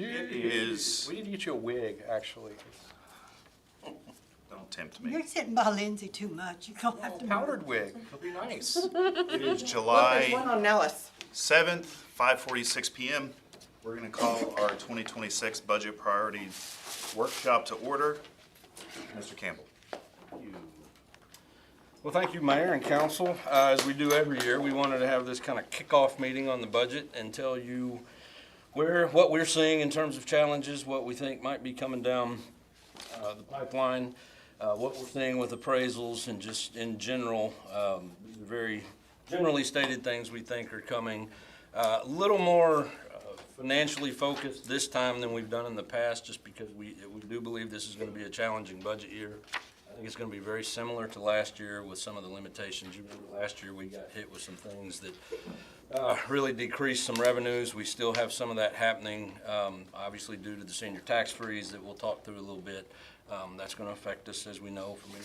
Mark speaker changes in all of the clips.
Speaker 1: is.
Speaker 2: We need to get you a wig, actually.
Speaker 1: Don't tempt me.
Speaker 3: You're sitting by Lindsay too much. You're gonna have to
Speaker 2: Powdered wig. It'll be nice.
Speaker 1: It is
Speaker 4: There's one
Speaker 1: July
Speaker 4: on Nellis.
Speaker 1: 7th, 5:46 p.m. We're going to call our 2026 budget priorities workshop to order. Mr. Campbell.
Speaker 5: Well, thank you, Mayor and Council. As we do every year, we wanted to have this kind of kickoff meeting on the budget and tell you what we're seeing in terms of challenges, what we think might be coming down the pipeline, what we're seeing with appraisals, and just in general, these are very generally stated things we think are coming. A little more financially focused this time than we've done in the past, just because we do believe this is going to be a challenging budget year. I think it's going to be very similar to last year with some of the limitations. You remember last year we got hit with some things that really decreased some revenues. We still have some of that happening, obviously due to the senior tax freeze that we'll talk through a little bit. That's going to affect us, as we know, for many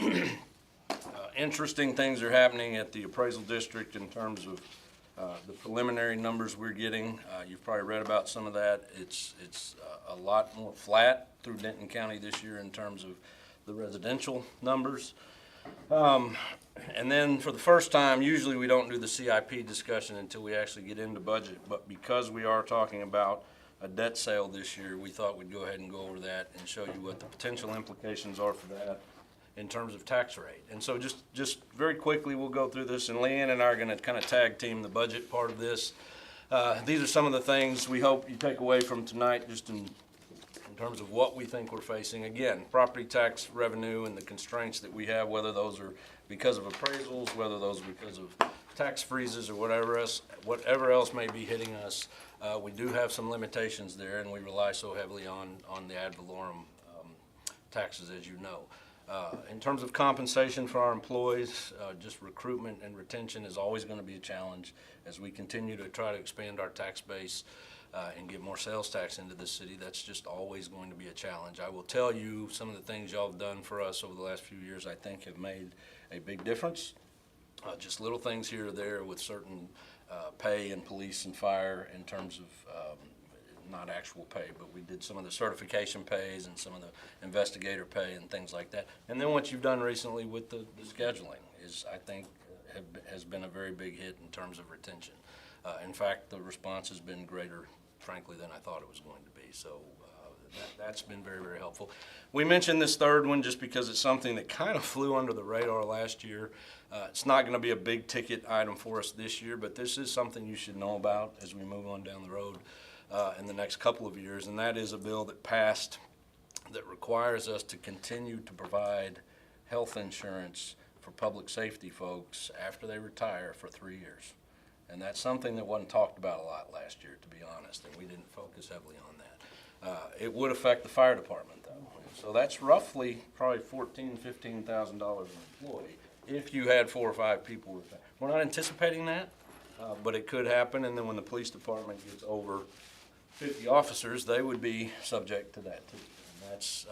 Speaker 5: years. Interesting things are happening at the appraisal district in terms of the preliminary numbers we're getting. You've probably read about some of that. It's a lot more flat through Denton County this year in terms of the residential numbers. And then for the first time, usually we don't do the CIP discussion until we actually get into budget, but because we are talking about a debt sale this year, we thought we'd go ahead and go over that and show you what the potential implications are for that in terms of tax rate. And so just very quickly, we'll go through this, and Leanne and I are gonna kind of tag team the budget part of this. These are some of the things we hope you take away from tonight, just in terms of what we think we're facing. Again, property tax revenue and the constraints that we have, whether those are because of appraisals, whether those are because of tax freezes or whatever else may be hitting us. We do have some limitations there, and we rely so heavily on the ad valorem taxes, as you know. In terms of compensation for our employees, just recruitment and retention is always going to be a challenge as we continue to try to expand our tax base and get more sales tax into the city. That's just always going to be a challenge. I will tell you, some of the things y'all have done for us over the last few years, I think, have made a big difference. Just little things here or there with certain pay in police and fire in terms of not actual pay, but we did some of the certification pays and some of the investigator pay and things like that. And then what you've done recently with the scheduling is, I think, has been a very big hit in terms of retention. In fact, the response has been greater, frankly, than I thought it was going to be. So that's been very, very helpful. We mentioned this third one just because it's something that kind of flew under the radar last year. It's not going to be a big ticket item for us this year, but this is something you should know about as we move on down the road in the next couple of years, and that is a bill that passed that requires us to continue to provide health insurance for public safety folks after they retire for 3 years. And that's something that wasn't talked about a lot last year, to be honest, and we didn't focus heavily on that. It would affect the fire department, though. So that's roughly probably $14,000, $15,000 an employee if you had 4 or 5 people retire. We're not anticipating that, but it could happen, and then when the police department gets over 50 officers, they would be subject to that too. And that's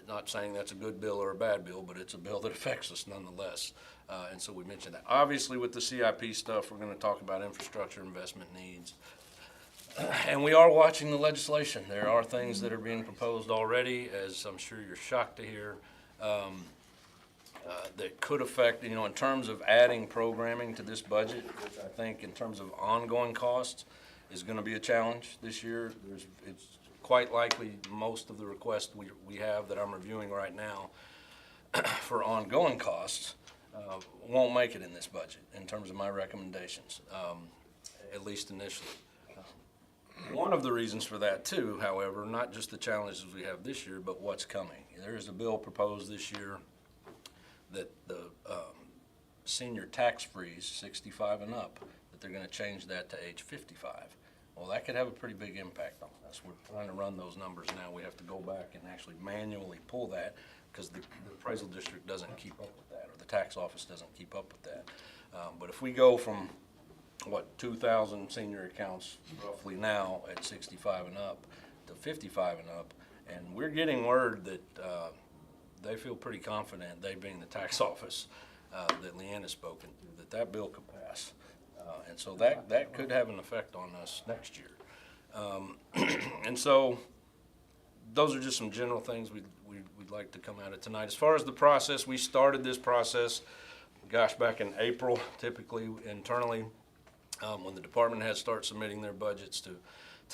Speaker 5: not saying that's a good bill or a bad bill, but it's a bill that affects us nonetheless. And so we mentioned that. Obviously, with the CIP stuff, we're going to talk about infrastructure investment needs. And we are watching the legislation. There are things that are being proposed already, as I'm sure you're shocked to hear, that could affect, in terms of adding programming to this budget, which I think in terms of ongoing costs is going to be a challenge this year. It's quite likely most of the requests we have that I'm reviewing right now for ongoing costs won't make it in this budget in terms of my recommendations, at least initially. One of the reasons for that too, however, not just the challenges we have this year, but what's coming. There is a bill proposed this year that the senior tax freeze, 65 and up, that they're going to change that to age 55. Well, that could have a pretty big impact on us. We're trying to run those numbers now. We have to go back and actually manually pull that because the appraisal district doesn't keep up with that, or the tax office doesn't keep up with that. But if we go from, 2,000 senior accounts roughly now at 65 and up to 55 and up, and we're getting word that they feel pretty confident, they being the tax office that Leanne has spoken to, that bill could pass. And so that could have an effect on us next year. And so those are just some general things we'd like to come out of tonight. As far as the process, we started this process, gosh, back in April, typically internally, when the department heads start submitting their budgets to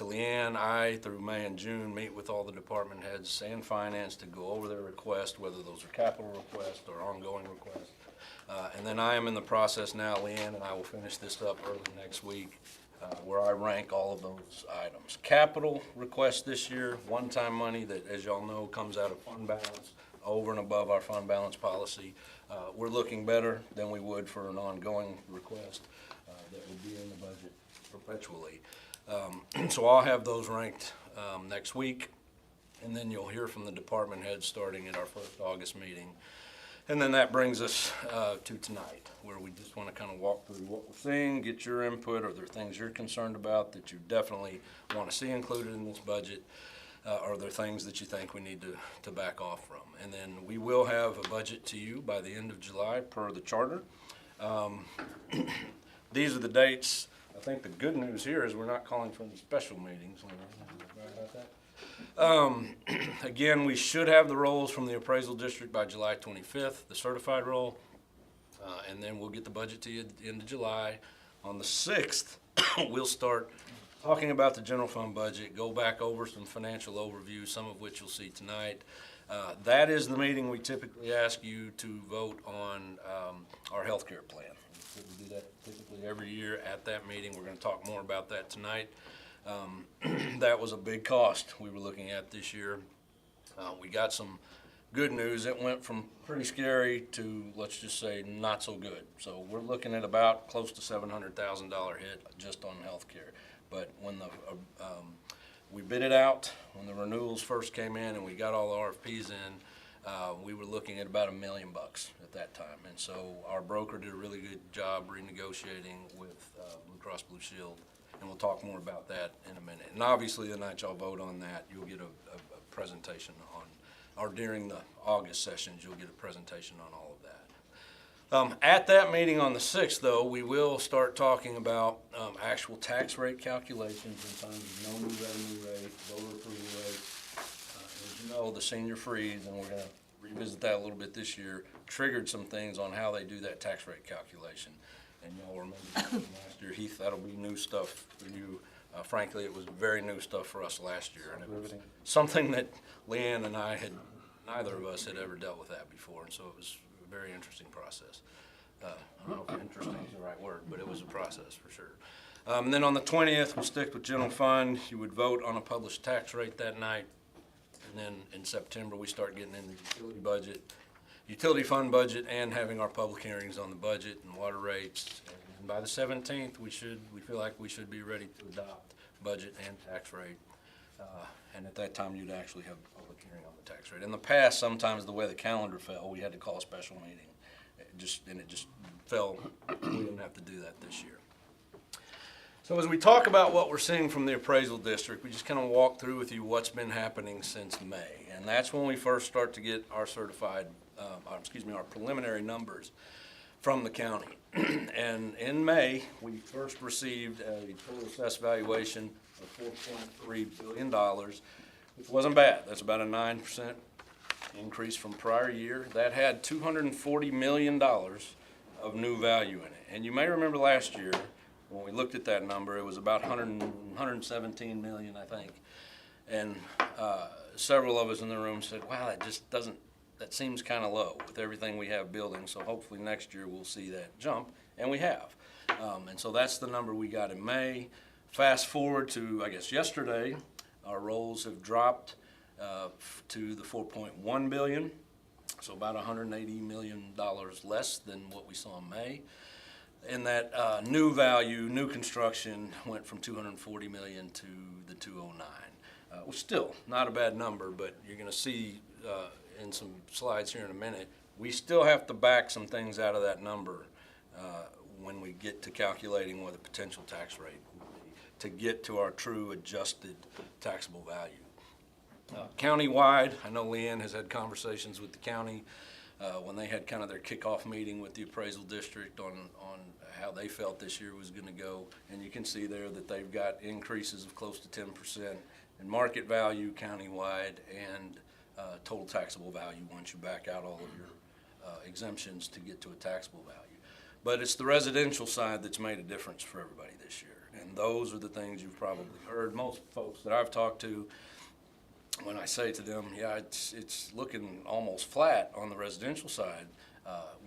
Speaker 5: Leanne. I, through May and June, meet with all the department heads and finance to go over their requests, whether those are capital requests or ongoing requests. And then I am in the process now, Leanne and I will finish this up early next week, where I rank all of those items. Capital requests this year, one-time money that, as y'all know, comes out of fund balance, over and above our fund balance policy. We're looking better than we would for an ongoing request that would be in the budget perpetually. So I'll have those ranked next week, and then you'll hear from the department heads starting at our first August meeting. And then that brings us to tonight, where we just want to kind of walk through what we're seeing, get your input. Are there things you're concerned about that you definitely want to see included in this budget? Are there things that you think we need to back off from? And then we will have a budget to you by the end of July per the charter. These are the dates. I think the good news here is we're not calling for any special meetings. Again, we should have the rolls from the appraisal district by July 25th, the certified roll, and then we'll get the budget to you at the end of July. On the 6th, we'll start talking about the general fund budget, go back over some financial overview, some of which you'll see tonight. That is the meeting we typically ask you to vote on our health care plan. We do that typically every year at that meeting. We're going to talk more about that tonight. That was a big cost we were looking at this year. We got some good news. It went from pretty scary to, let's just say, not so good. So we're looking at about close to $700,000 hit just on healthcare. But when we bid it out, when the renewals first came in and we got all the RFPs in, we were looking at about $1 million at that time. And so our broker did a really good job renegotiating with Blue Cross Blue Shield. And we'll talk more about that in a minute. And obviously, the night y'all vote on that, you'll get a presentation on, or during the August sessions, you'll get a presentation on all of that. At that meeting on the 6th, though, we will start talking about actual tax rate calculations in terms of no new revenue rate, voter approval rate. As you know, the senior freeze, and we're going to revisit that a little bit this year, triggered some things on how they do that tax rate calculation. And y'all remember last year, Heath, that'll be new stuff for you. Frankly, it was very new stuff for us last year. And it was something that Leanne and I neither of us had ever dealt with that before. And so it was a very interesting process. I don't know if interesting is the right word, but it was a process for sure. And then on the 20th, we'll stick with general fund. You would vote on a published tax rate that night. And then in September, we start getting in the utility budget. Utility fund budget and having our public hearings on the budget and water rates. And by the 17th, we feel like we should be ready to adopt budget and tax rate. And at that time, you'd actually have a public hearing on the tax rate. In the past, sometimes the way the calendar fell, we had to call a special meeting. It just fell. We didn't have to do that this year. So as we talk about what we're seeing from the appraisal district, we just kind of walk through with you what's been happening since May. And that's when we first start to get our our preliminary numbers from the county. And in May, we first received a total assessed valuation of $4.3 billion, which wasn't bad. That's about a 9% increase from prior year. That had $240 million of new value in it. And you may remember last year, when we looked at that number, it was about 117 million, I think. And several of us in the room said, wow, that seems kind of low with everything we have building. So hopefully next year we'll see that jump, and we have. And so that's the number we got in May. Fast forward to, I guess, yesterday, our rolls have dropped to the 4.1 billion. So about $180 million less than what we saw in May. And that new value, new construction went from 240 million to the 209. Well, still not a bad number, but you're going to see in some slides here in a minute, we still have to back some things out of that number when we get to calculating what the potential tax rate would be to get to our true adjusted taxable value. Countywide, I know Leanne has had conversations with the county. when they had kind of their kickoff meeting with the appraisal district on how they felt this year was gonna go. And you can see there that they've got increases of close to 10% in market value countywide and total taxable value once you back out all of your exemptions to get to a taxable value. But it's the residential side that's made a difference for everybody this year. And those are the things you've probably heard. Most folks that I've talked to, when I say to them, yeah, it's looking almost flat on the residential side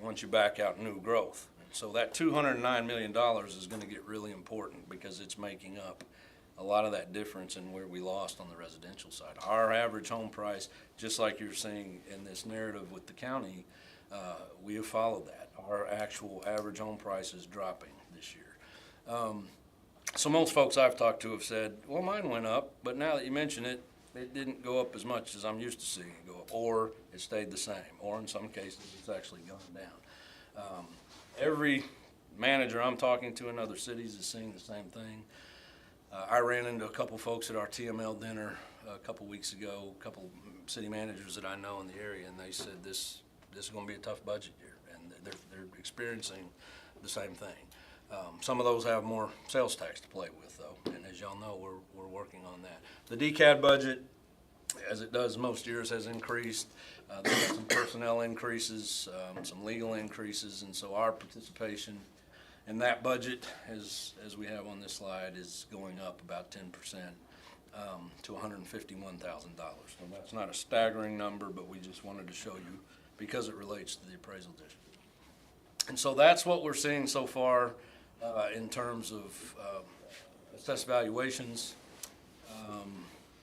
Speaker 5: once you back out new growth. So that $209 million is going to get really important because it's making up a lot of that difference in where we lost on the residential side. Our average home price, just like you're seeing in this narrative with the county, we have followed that. Our actual average home price is dropping this year. So most folks I've talked to have said, well, mine went up, but now that you mention it, it didn't go up as much as I'm used to seeing it go up, or it stayed the same, or in some cases it's actually gone down. Every manager I'm talking to in other cities is seeing the same thing. I ran into a couple folks at our TML dinner a couple weeks ago, a couple city managers that I know in the area, and they said this is going to be a tough budget year, and they're experiencing the same thing. Some of those have more sales tax to play with, though, and as y'all know, we're working on that. The DCAD budget, as it does most years, has increased. There's been some personnel increases, some legal increases, and so our participation in that budget, as we have on this slide, is going up about 10% to $151,000. So that's not a staggering number, but we just wanted to show you because it relates to the appraisal district. And so that's what we're seeing so far in terms of assessed valuations.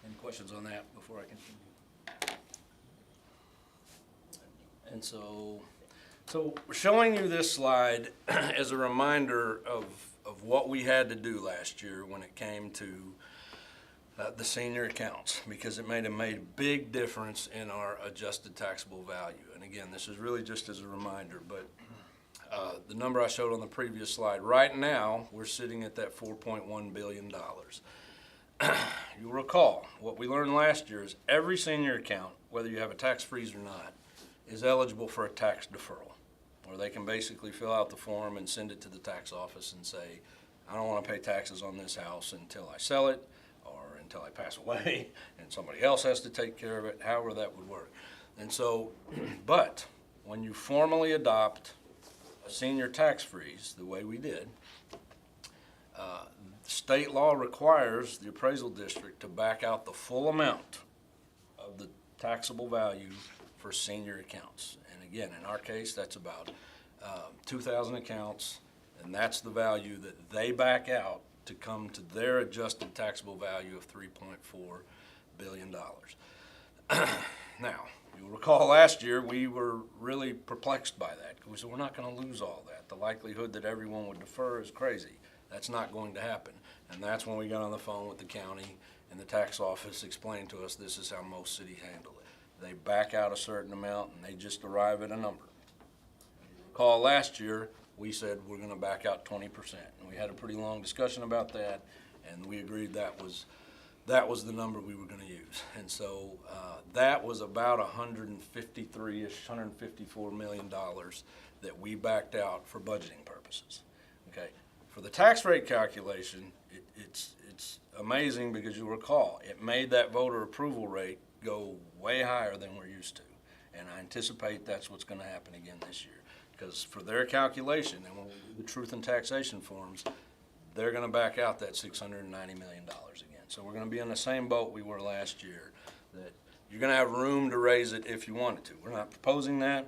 Speaker 5: Any questions on that before I continue? And so we're showing you this slide as a reminder of what we had to do last year when it came to the senior accounts, because it made a big difference in our adjusted taxable value. And again, this is really just as a reminder, but the number I showed on the previous slide, right now, we're sitting at that $4.1 billion. You'll recall, what we learned last year is every senior account, whether you have a tax freeze or not, is eligible for a tax deferral, where they can basically fill out the form and send it to the tax office and say, I don't want to pay taxes on this house until I sell it or until I pass away and somebody else has to take care of it, however that would work. And so, but when you formally adopt a senior tax freeze, the way we did, state law requires the appraisal district to back out the full amount of the taxable value for senior accounts. And again, in our case, that's about 2,000 accounts, and that's the value that they back out to come to their adjusted taxable value of $3.4 billion. Now, you'll recall last year we were really perplexed by that. We said we're not going to lose all that. The likelihood that everyone would defer is crazy. That's not going to happen. And that's when we got on the phone with the county and the tax office explained to us this is how most cities handle it. They back out a certain amount and they just arrive at a number. Recall last year we said we're going to back out 20%. And we had a pretty long discussion about that, and we agreed that was the number we were going to use. And so that was about $153-ish, $154 million that we backed out for budgeting purposes. Okay. For the tax rate calculation, it's amazing because you'll recall it made that voter approval rate go way higher than we're used to. And I anticipate that's what's going to happen again this year. Because for their calculation, and when we do the truth in taxation forms, they're going to back out that $690 million again. So we're going to be in the same boat we were last year, that you're going to have room to raise it if you wanted to. We're not proposing that.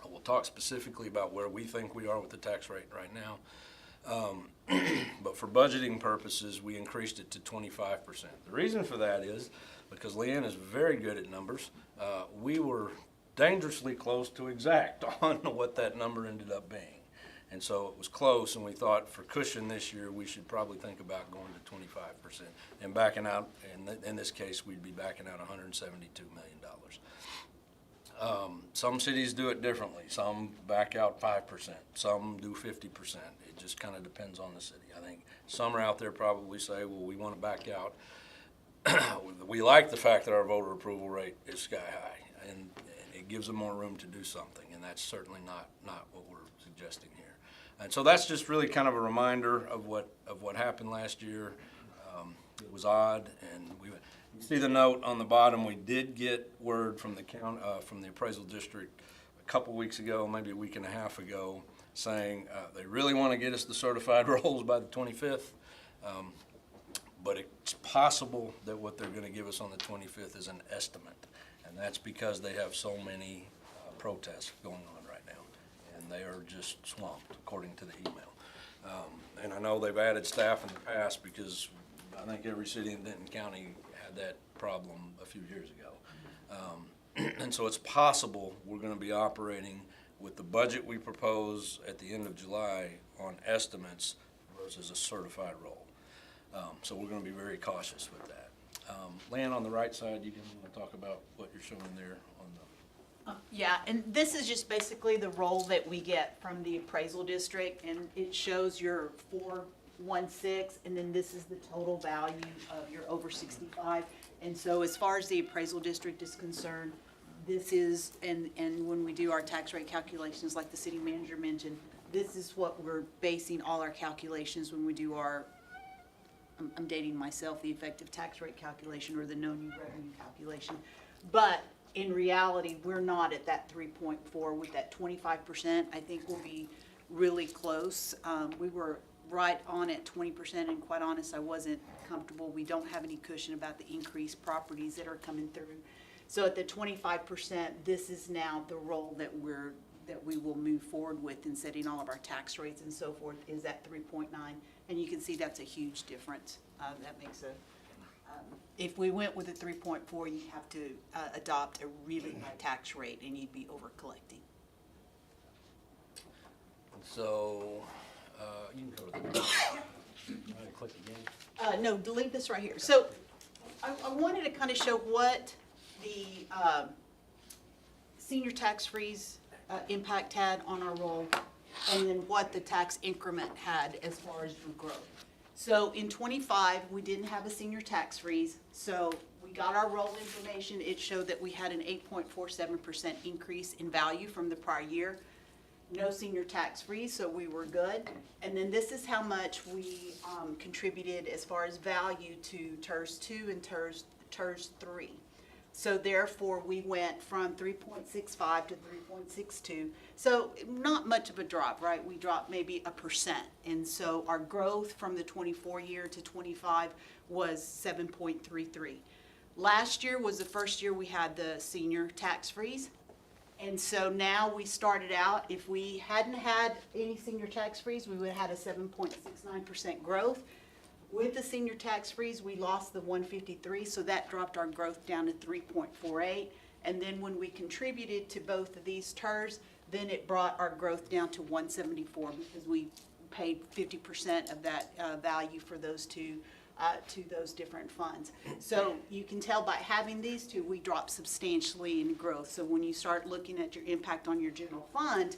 Speaker 5: We'll talk specifically about where we think we are with the tax rate right now. But for budgeting purposes, we increased it to 25%. The reason for that is because Leanne is very good at numbers. We were dangerously close to exact on what that number ended up being. And so it was close, and we thought for cushion this year, we should probably think about going to 25% and backing out, in this case, we'd be backing out $172 million. Some cities do it differently. Some back out 5%. Some do 50%. It just kind of depends on the city. I think some are out there probably say, well, we want to back out. We like the fact that our voter approval rate is sky high. And it gives them more room to do something, and that's certainly not what we're suggesting here. And so that's just really kind of a reminder of what happened last year. It was odd, and you see the note on the bottom. We did get word from from the appraisal district a couple weeks ago, maybe a week and a half ago, saying they really want to get us the certified rolls by the 25th. But it's possible that what they're going to give us on the 25th is an estimate, and that's because they have so many protests going on right now, and they are just swamped, according to the email. And I know they've added staff in the past because I think every city in Denton County had that problem a few years ago. And so it's possible we're going to be operating with the budget we propose at the end of July on estimates versus a certified roll. So we're going to be very cautious with that. Lan, on the right side, you can talk about what you're showing there on the.
Speaker 4: Yeah, and this is just basically the roll that we get from the appraisal district, and it shows your 416, and then this is the total value of your over 65. And so as far as the appraisal district is concerned, this is, and when we do our tax rate calculations, like the city manager mentioned, this is what we're basing all our calculations when we do our, I'm dating myself, the effective tax rate calculation or the no new revenue calculation. But in reality, we're not at that 3.4 with that 25%. I think we'll be really close. We were right on at 20%, and quite honest, I wasn't comfortable. We don't have any cushion about the increased properties that are coming through. So at the 25%, this is now the role that we will move forward with in setting all of our tax rates and so forth, is at 3.9. And you can see that's a huge difference. That makes a, if we went with a 3.4, you'd have to adopt a really high tax rate, and you'd be over collecting.
Speaker 5: So you can go to the. Click again.
Speaker 4: No, delete this right here. So I wanted to kind of show what the senior tax freeze impact had on our roll, and then what the tax increment had as far as your growth. So in 25, we didn't have a senior tax freeze, so we got our roll information. It showed that we had an 8.47% increase in value from the prior year. No senior tax freeze, so we were good. And then this is how much we contributed as far as value to TERS 2 and TERS 3. So therefore, we went from 3.65 to 3.62. So not much of a drop, right? We dropped maybe 1%. And so our growth from the 24 year to 25 was 7.33. Last year was the first year we had the senior tax freeze. And so now we started out, if we hadn't had any senior tax freeze, we would have had a 7.69% growth. With the senior tax freeze, we lost the 153, so that dropped our growth down to 3.48. And then when we contributed to both of these TERS, then it brought our growth down to 174 because we paid 50% of that value for those two to those different funds. So you can tell by having these two, we dropped substantially in growth. So when you start looking at your impact on your general fund,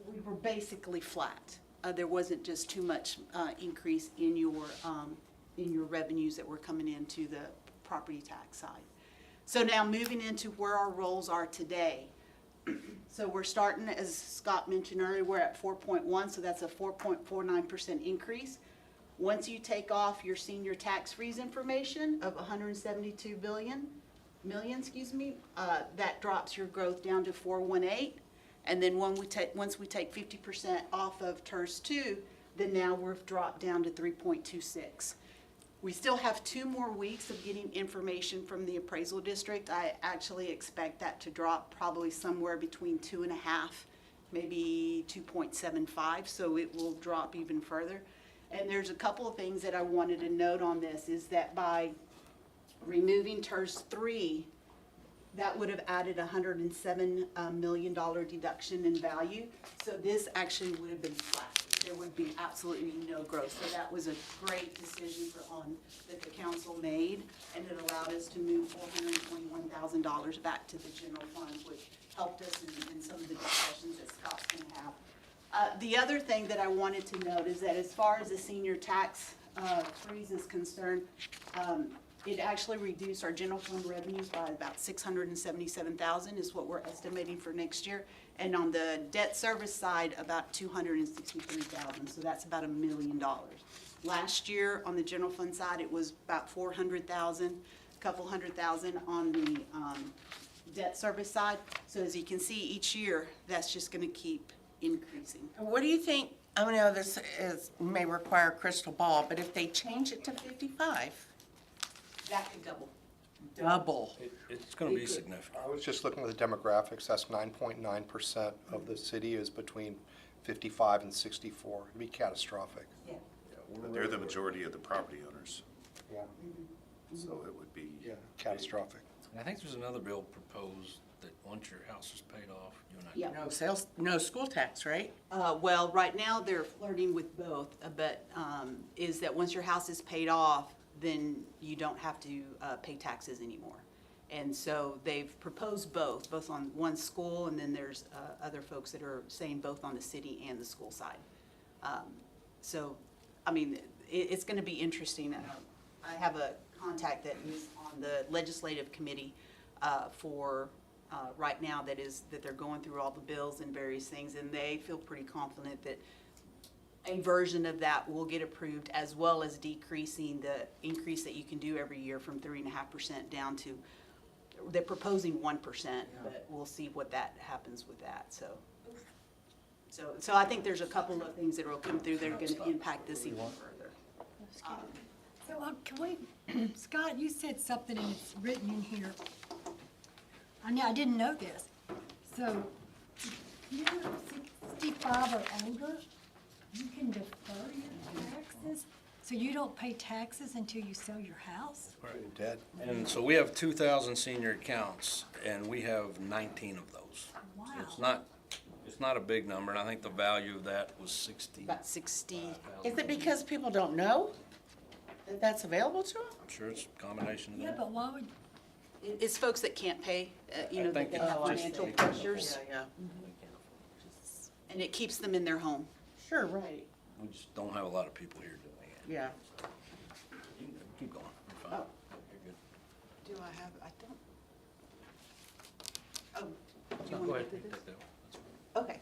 Speaker 4: we were basically flat. There wasn't just too much increase in your revenues that were coming into the property tax side. So now moving into where our rolls are today. So we're starting, as Scott mentioned earlier, we're at 4.1, so that's a 4.49% increase. Once you take off your senior tax freeze information of 172 million, that drops your growth down to 418. And then when once we take 50% off of TERS 2, then now we've dropped down to 3.26. We still have 2 more weeks of getting information from the appraisal district. I actually expect that to drop probably somewhere between 2.5, maybe 2.75, so it will drop even further. And there's a couple of things that I wanted to note on this, is that by removing TERS 3, that would have added $107 million deduction in value. So this actually would have been flat. There would be absolutely no growth. So that was a great decision that the council made, and it allowed us to move $421,000 back to the general fund, which helped us in some of the discussions that Scott's going to have. The other thing that I wanted to note is that as far as the senior tax freeze is concerned, It actually reduced our general fund revenues by about 677,000 is what we're estimating for next year. And on the debt service side, about 263,000, so that's about $1 million. Last year, on the general fund side, it was about 400,000, a couple hundred thousand on the debt service side. So as you can see, each year, that's just gonna keep increasing.
Speaker 6: What do you think, I know this may require a crystal ball, but if they change it to 55,
Speaker 4: That could double.
Speaker 6: double.
Speaker 5: It's gonna be
Speaker 4: It could.
Speaker 5: significant.
Speaker 2: I was just looking at the demographics, that's 9.9% of the city is between 55 and 64. It'd be catastrophic.
Speaker 4: Yeah.
Speaker 1: But they're the majority of the property owners,
Speaker 2: Yeah.
Speaker 1: so it would be.
Speaker 2: Yeah, catastrophic.
Speaker 5: And I think there's another bill proposed that once your house is paid off, you and I.
Speaker 4: Yeah.
Speaker 6: No sales, no school tax, right?
Speaker 4: Well, right now, they're flirting with both, but is that once your house is paid off, then you don't have to pay taxes anymore. And so they've proposed both on one school, and then there's other folks that are saying both on the city and the school side. So, I mean, it's gonna be interesting. I have a contact that is on the legislative committee for right now that they're going through all the bills and various things, and they feel pretty confident that a version of that will get approved, as well as decreasing the increase that you can do every year from 3.5% down to, they're proposing 1%, but we'll see what that happens with that, so. So I think there's a couple of things that will come through that are gonna impact this even further.
Speaker 3: So, can we, Scott, you said something and it's written in here. I didn't know this. So, if you're 65 or older, you can defer your taxes, so you don't pay taxes until you sell your house?
Speaker 2: Dead.
Speaker 5: And so we have 2,000 senior accounts, and we have 19 of those. So
Speaker 3: Wow.
Speaker 5: it's not a big number, and I think the value of that was 60.
Speaker 4: About 60,
Speaker 6: Is it because people don't know that that's available to them?
Speaker 5: I'm sure it's a combination of
Speaker 3: Yeah,
Speaker 5: that.
Speaker 3: but why would,
Speaker 4: it's folks that can't pay, you
Speaker 5: I
Speaker 4: know, that
Speaker 5: think
Speaker 4: they
Speaker 5: it's
Speaker 4: have
Speaker 5: just-
Speaker 4: financial pressures,
Speaker 6: Yeah.
Speaker 4: and it keeps them in their home.
Speaker 6: Sure, right.
Speaker 5: We just don't have a lot of people here doing it.
Speaker 6: Yeah.
Speaker 5: You can keep going, you're fine.
Speaker 4: Oh.
Speaker 5: You're good.
Speaker 4: Do I have, I don't. Oh, do you
Speaker 5: No,
Speaker 4: want
Speaker 5: go
Speaker 4: to
Speaker 5: ahead,
Speaker 4: get
Speaker 5: you
Speaker 4: to this?
Speaker 5: take that one. That's fine.
Speaker 4: Okay.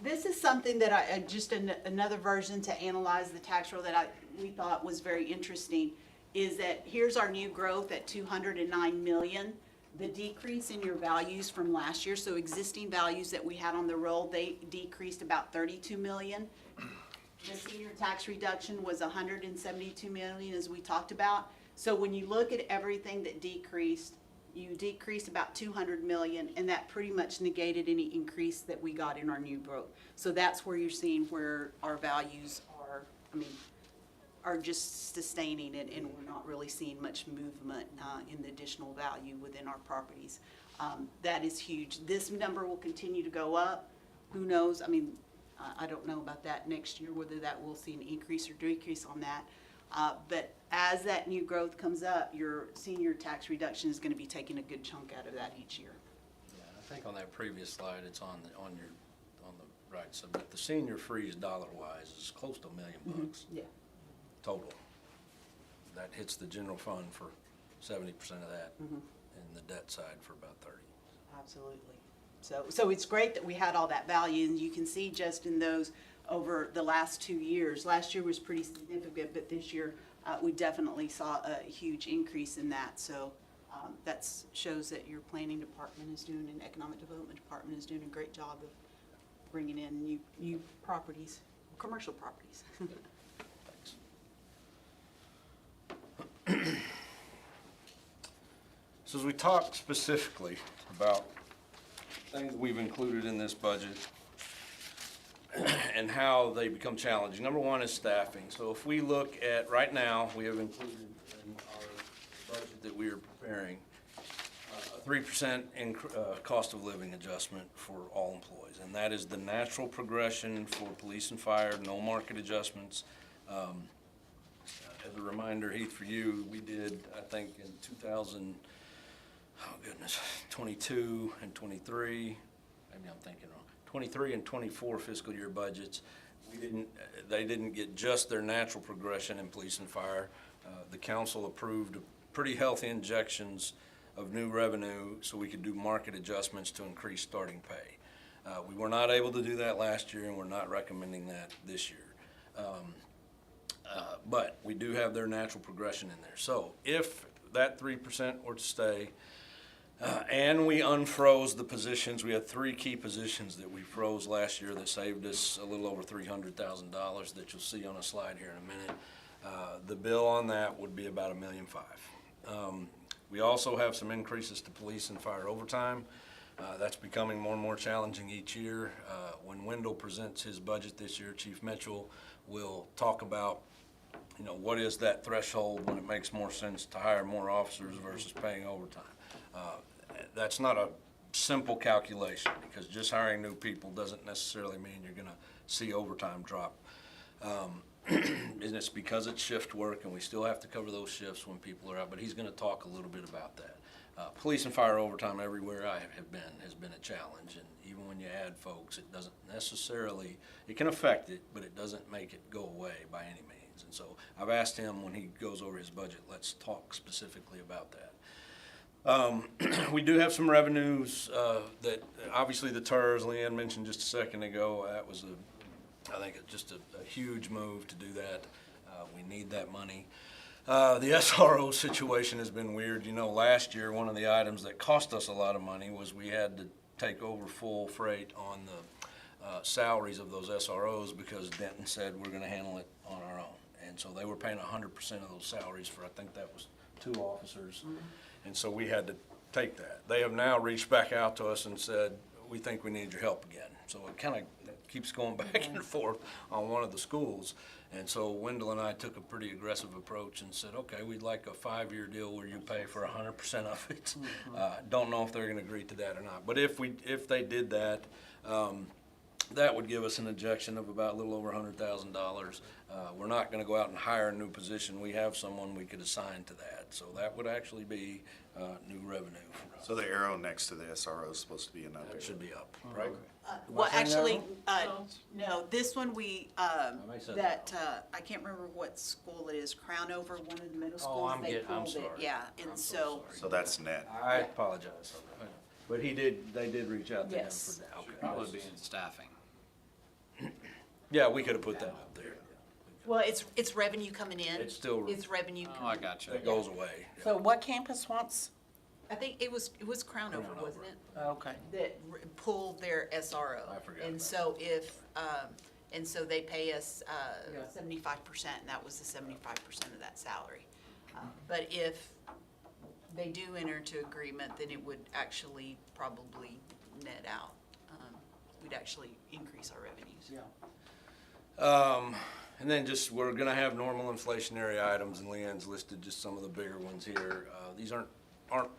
Speaker 4: This is something that just another version to analyze the tax roll that we thought was very interesting, is that here's our new growth at 209 million. The decrease in your values from last year, so existing values that we had on the roll, they decreased about 32 million. The senior tax reduction was 172 million, as we talked about. So when you look at everything that decreased, you decreased about 200 million, and that pretty much negated any increase that we got in our new growth. So that's where you're seeing where our values are, are just sustaining it, and we're not really seeing much movement in the additional value within our properties. That is huge. This number will continue to go up. Who knows? I don't know about that next year, whether that will see an increase or decrease on that. But as that new growth comes up, your senior tax reduction is gonna be taking a good chunk out of that each year.
Speaker 5: Yeah, I think on that previous slide, it's on the right side, but the senior freeze dollar-wise is close to $1 million
Speaker 4: Yeah.
Speaker 5: total. That hits the general fund for 70% of that, and the debt side for about 30.
Speaker 4: Absolutely. So it's great that we had all that value, and you can see just in those over the last 2 years. Last year was pretty significant, but this year, we definitely saw a huge increase in that. So that shows that your planning department is doing, and economic development department is doing a great job of bringing in new properties, commercial properties.
Speaker 5: Thanks. So as we talk specifically about things we've included in this budget and how they become challenging, number one is staffing. So if we look at, right now, we have included in our budget that we are preparing a 3% cost of living adjustment for all employees. And that is the natural progression for police and fire, no market adjustments. As a reminder, Heath, for you, we did, I think, in 22 and 23, maybe I'm thinking wrong, 23 and 24 fiscal year budgets, they didn't get just their natural progression in police and fire. the council approved pretty healthy injections of new revenue so we could do market adjustments to increase starting pay. We were not able to do that last year, and we're not recommending that this year. But we do have their natural progression in there. So if that 3% were to stay, and we unfroze the positions, we had 3 key positions that we froze last year that saved us a little over $300,000 that you'll see on a slide here in a minute. The bill on that would be about $1.5 million. We also have some increases to police and fire overtime. That's becoming more and more challenging each year. When Wendell presents his budget this year, Chief Mitchell will talk about, what is that threshold when it makes more sense to hire more officers versus paying overtime. That's not a simple calculation, because just hiring new people doesn't necessarily mean you're gonna see overtime drop. And it's because it's shift work, and we still have to cover those shifts when people are out, but he's gonna talk a little bit about that. Police and fire overtime everywhere I have been has been a challenge, and even when you add folks, it doesn't necessarily, it can affect it, but it doesn't make it go away by any means. And so I've asked him, when he goes over his budget, let's talk specifically about that. We do have some revenues that, obviously the TERS, Leanne mentioned just a second ago, that was I think just a huge move to do that. We need that money. The SRO situation has been weird. Last year, one of the items that cost us a lot of money was we had to take over full freight on the salaries of those SROs, because Denton said we're gonna handle it on our own. And so they were paying 100% of those salaries for, I think that was 2 officers. And so we had to take that. They have now reached back out to us and said, we think we need your help again. So it kind of keeps going back and forth on one of the schools. And so Wendell and I took a pretty aggressive approach and said, okay, we'd like a 5-year deal where you pay for 100% of it. Don't know if they're gonna agree to that or not. But if they did that, that would give us an injection of about a little over $100,000. We're not gonna go out and hire a new position. We have someone we could assign to that. So that would actually be new revenue for us.
Speaker 1: So the arrow next to the SRO is supposed to be another.
Speaker 5: That should be up, right?
Speaker 4: Well, actually, no, this one we,
Speaker 5: may say
Speaker 4: that, I can't remember what school it is, Crownover, one of the middle
Speaker 5: Oh,
Speaker 4: schools,
Speaker 5: I'm
Speaker 4: they
Speaker 5: sorry.
Speaker 4: pulled it, yeah, and so,
Speaker 1: So that's net.
Speaker 5: I apologize. But they did reach out to him
Speaker 4: Yes.
Speaker 5: for that. Okay.
Speaker 7: Probably be in staffing.
Speaker 5: Yeah, we could have put that up there.
Speaker 4: well, it's revenue coming in.
Speaker 5: It's still-
Speaker 4: It's revenue
Speaker 7: Oh, I
Speaker 4: coming.
Speaker 7: got you.
Speaker 5: That goes away.
Speaker 6: So what campus wants?
Speaker 4: I think it was Crownover, wasn't it?
Speaker 6: Okay.
Speaker 4: That pulled their SRO.
Speaker 5: I forgot
Speaker 4: And
Speaker 5: about
Speaker 4: so and so they pay us 75%, and that was the 75% of that salary. But if they do enter into agreement, then it would actually probably net out. We'd actually increase our revenues.
Speaker 5: And then we're gonna have normal inflationary items, and Leanne's listed just some of the bigger ones here. These aren't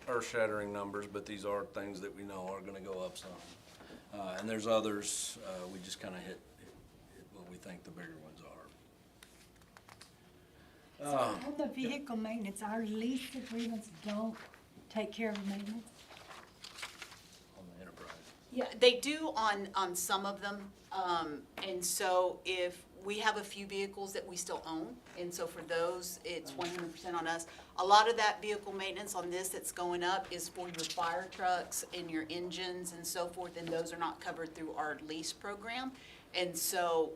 Speaker 5: earth-shattering numbers, but these are things that we know are gonna go up some. And there's others, we just kinda hit what we think the bigger ones are.
Speaker 3: So on the vehicle maintenance, our lease agreements don't take care of maintenance?
Speaker 5: On the enterprise.
Speaker 4: Yeah, they do on some of them. And so if we have a few vehicles that we still own, and so for those, it's 100% on us. A lot of that vehicle maintenance on this that's going up is for your fire trucks and your engines and so forth, and those are not covered through our lease program. And so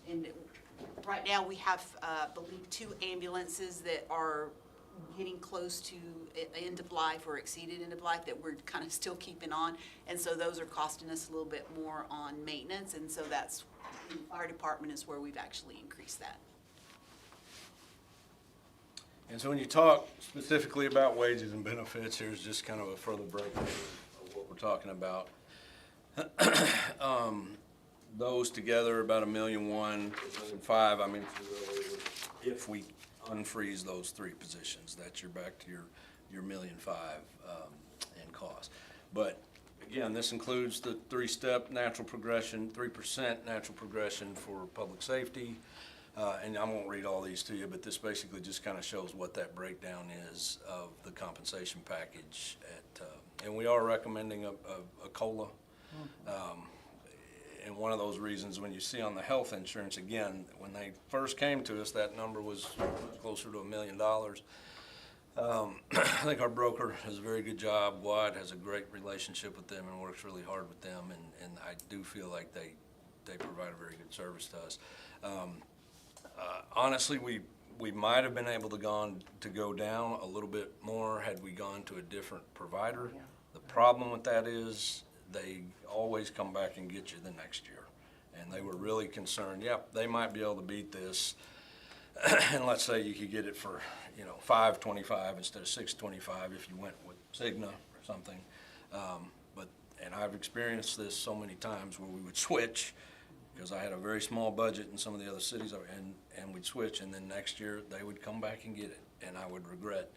Speaker 4: and right now we have, I believe, 2 ambulances that are getting close to end of life or exceeded end of life that we're kind of still keeping on. And so those are costing us a little bit more on maintenance. And so that's, the fire department is where we've actually increased that.
Speaker 5: And so when you talk specifically about wages and benefits, here's just kind of a further breakdown of what we're talking about. Those together, about $1.1 million, $1.5 million, I mean, if we unfreeze those 3 positions, you're back to your $1.5 million in cost. But again, this includes the 3-step natural progression, 3% natural progression for public safety. And I won't read all these to you, but this basically just kind of shows what that breakdown is of the compensation package and we are recommending a COLA. and one of those reasons, when you see on the health insurance, again, when they first came to us, that number was closer to $1 million. I think our broker does a very good job. Watt has a great relationship with them and works really hard with them, and I do feel like they provide a very good service to us. Honestly, we might have been able to go down a little bit more had we gone to a different provider. The problem with that is they always come back and get you the next year. And they were really concerned, yep, they might be able to beat this. And let's say you could get it for, $525 instead of $625 if you went with Cigna or something. And I've experienced this so many times where we would switch, because I had a very small budget in some of the other cities, and we'd switch, and then next year they would come back and get it, and I would regret.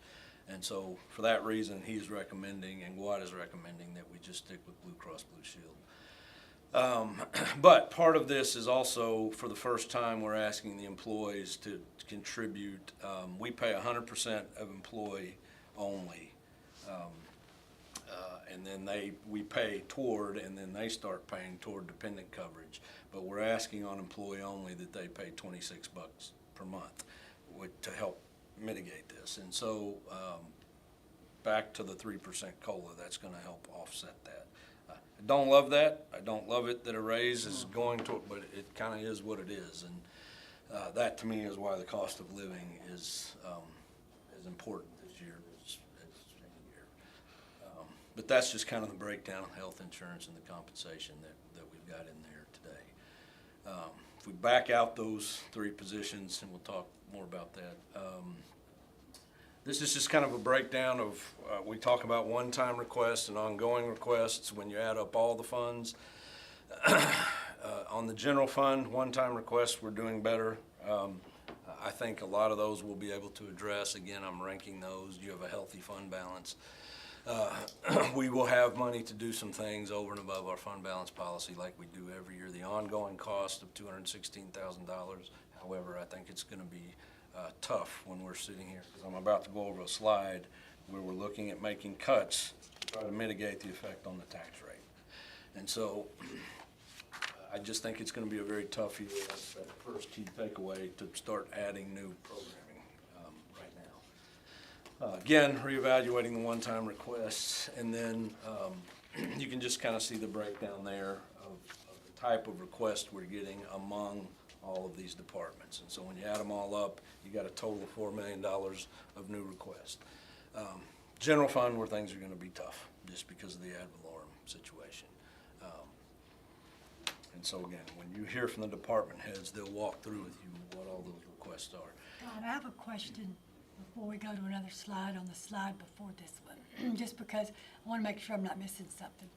Speaker 5: And so for that reason, he's recommending, and Watt is recommending, that we just stick with Blue Cross Blue Shield. But part of this is also, for the first time, we're asking the employees to contribute. We pay 100% of employee only. And then we pay toward, and then they start paying toward dependent coverage. But we're asking on employee only that they pay $26 per month to help mitigate this. And so back to the 3% COLA, that's gonna help offset that. I don't love that. I don't love it that a raise is going to, but it kinda is what it is. And that to me is why the cost of living is important this year. But that's just kind of the breakdown of health insurance and the compensation that we've got in there today. If we back out those three positions, and we'll talk more about that, this is just kind of a breakdown of, we talk about one-time requests and ongoing requests when you add up all the funds. On the general fund, one-time requests, we're doing better. I think a lot of those we'll be able to address. Again, I'm ranking those. You have a healthy fund balance. We will have money to do some things over and above our fund balance policy like we do every year. The ongoing cost of $216,000, however, I think it's going to be tough when we're sitting here, because I'm about to go over a slide where we're looking at making cuts to try to mitigate the effect on the tax rate. And so I just think it's going to be a very tough year. That's that first key takeaway, to start adding new programming right now. Again, reevaluating the one-time requests, and then you can just kind of see the breakdown there of the type of request we're getting among all of these departments. And so when you add them all up, you got a total of $4 million of new requests. General fund, where things are going to be tough just because of the ad valorem situation. And so again, when you hear from the department heads, they'll walk through with you what all those requests are.
Speaker 3: God, I have a question before we go to another slide, on the slide before this one, just because I want to make sure I'm not missing something.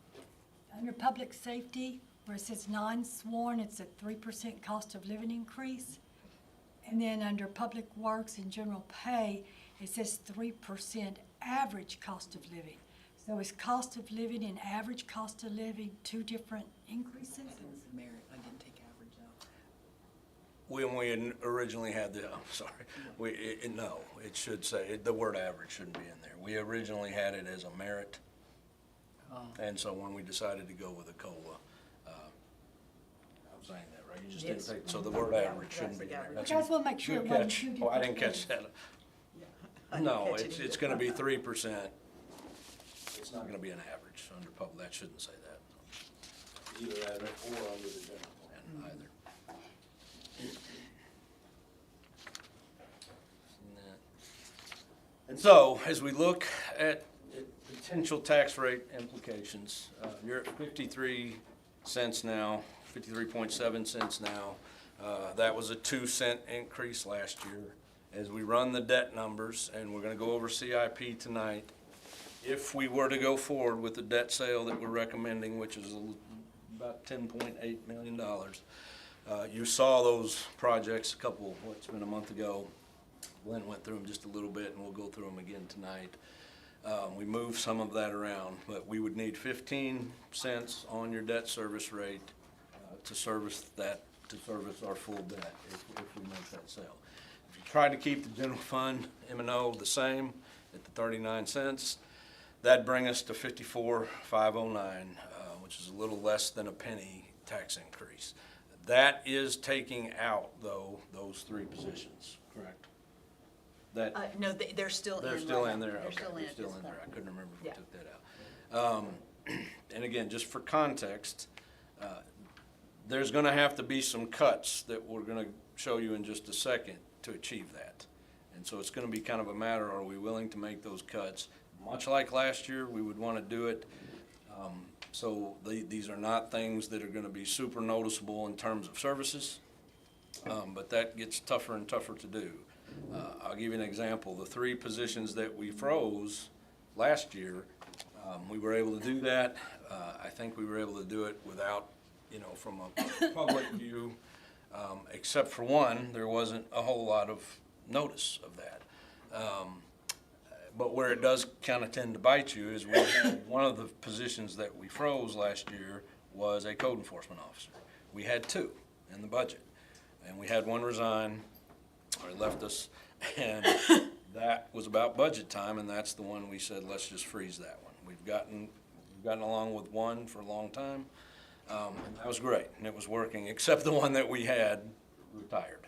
Speaker 3: Under public safety, where it says non-sworn, it's a 3% cost of living increase. And then under public works and general pay, it says 3% average cost of living. So is cost of living and average cost of living two different increases?
Speaker 6: Merit, I didn't take average out.
Speaker 5: When we originally had the, I'm sorry, no, it should say, the word average shouldn't be in there. We originally had it as a merit. And so when we decided to go with a COLA, I'm saying that, right? You just didn't
Speaker 6: Yes.
Speaker 5: take, so the word average shouldn't be in there.
Speaker 3: I
Speaker 5: That's
Speaker 3: just want to make sure
Speaker 5: good
Speaker 3: it wasn't
Speaker 5: catch.
Speaker 3: two
Speaker 5: Oh,
Speaker 3: different
Speaker 5: I didn't catch
Speaker 3: things.
Speaker 5: that. No, it's gonna be 3%. It's not gonna be an average under public, that shouldn't say that. Either at it or under the general plan, either. And so, as we look at potential tax rate implications, you're at 53 cents now, 53.7 cents now. That was a 2-cent increase last year. As we run the debt numbers, and we're gonna go over CIP tonight, if we were to go forward with the debt sale that we're recommending, which is about $10.8 million, you saw those projects it's been a month ago. Glenn went through them just a little bit, and we'll go through them again tonight. We moved some of that around, but we would need 15 cents on your debt service rate to service our full debt if we make that sale. If you tried to keep the general fund M&O the same at the 39 cents, that'd bring us to 54,509, which is a little less than a penny tax increase. That is taking out, though, those 3 positions, correct? That,
Speaker 4: No, they're still in.
Speaker 5: they're still
Speaker 4: right
Speaker 5: in
Speaker 4: now.
Speaker 5: there,
Speaker 4: They're
Speaker 5: okay,
Speaker 4: still in
Speaker 5: they're
Speaker 4: at
Speaker 5: still
Speaker 4: this
Speaker 5: in there,
Speaker 4: point.
Speaker 5: I couldn't remember if we
Speaker 4: Yeah.
Speaker 5: took that out. And again, just for context, there's gonna have to be some cuts that we're gonna show you in just a second to achieve that. And so it's gonna be kind of a matter, are we willing to make those cuts? Much like last year, we would wanna do it. So these are not things that are gonna be super noticeable in terms of services, but that gets tougher and tougher to do. I'll give you an example. The 3 positions that we froze last year, we were able to do that. I think we were able to do it without, from a public view, except for one, there wasn't a whole lot of notice of that. But where it does kind of tend to bite you is one of the positions that we froze last year was a code enforcement officer. We had 2 in the budget, and we had one resign, or he left us, and that was about budget time, and that's the one we said, let's just freeze that one. We've gotten along with one for a long time, and that was great, and it was working, except the one that we had retired,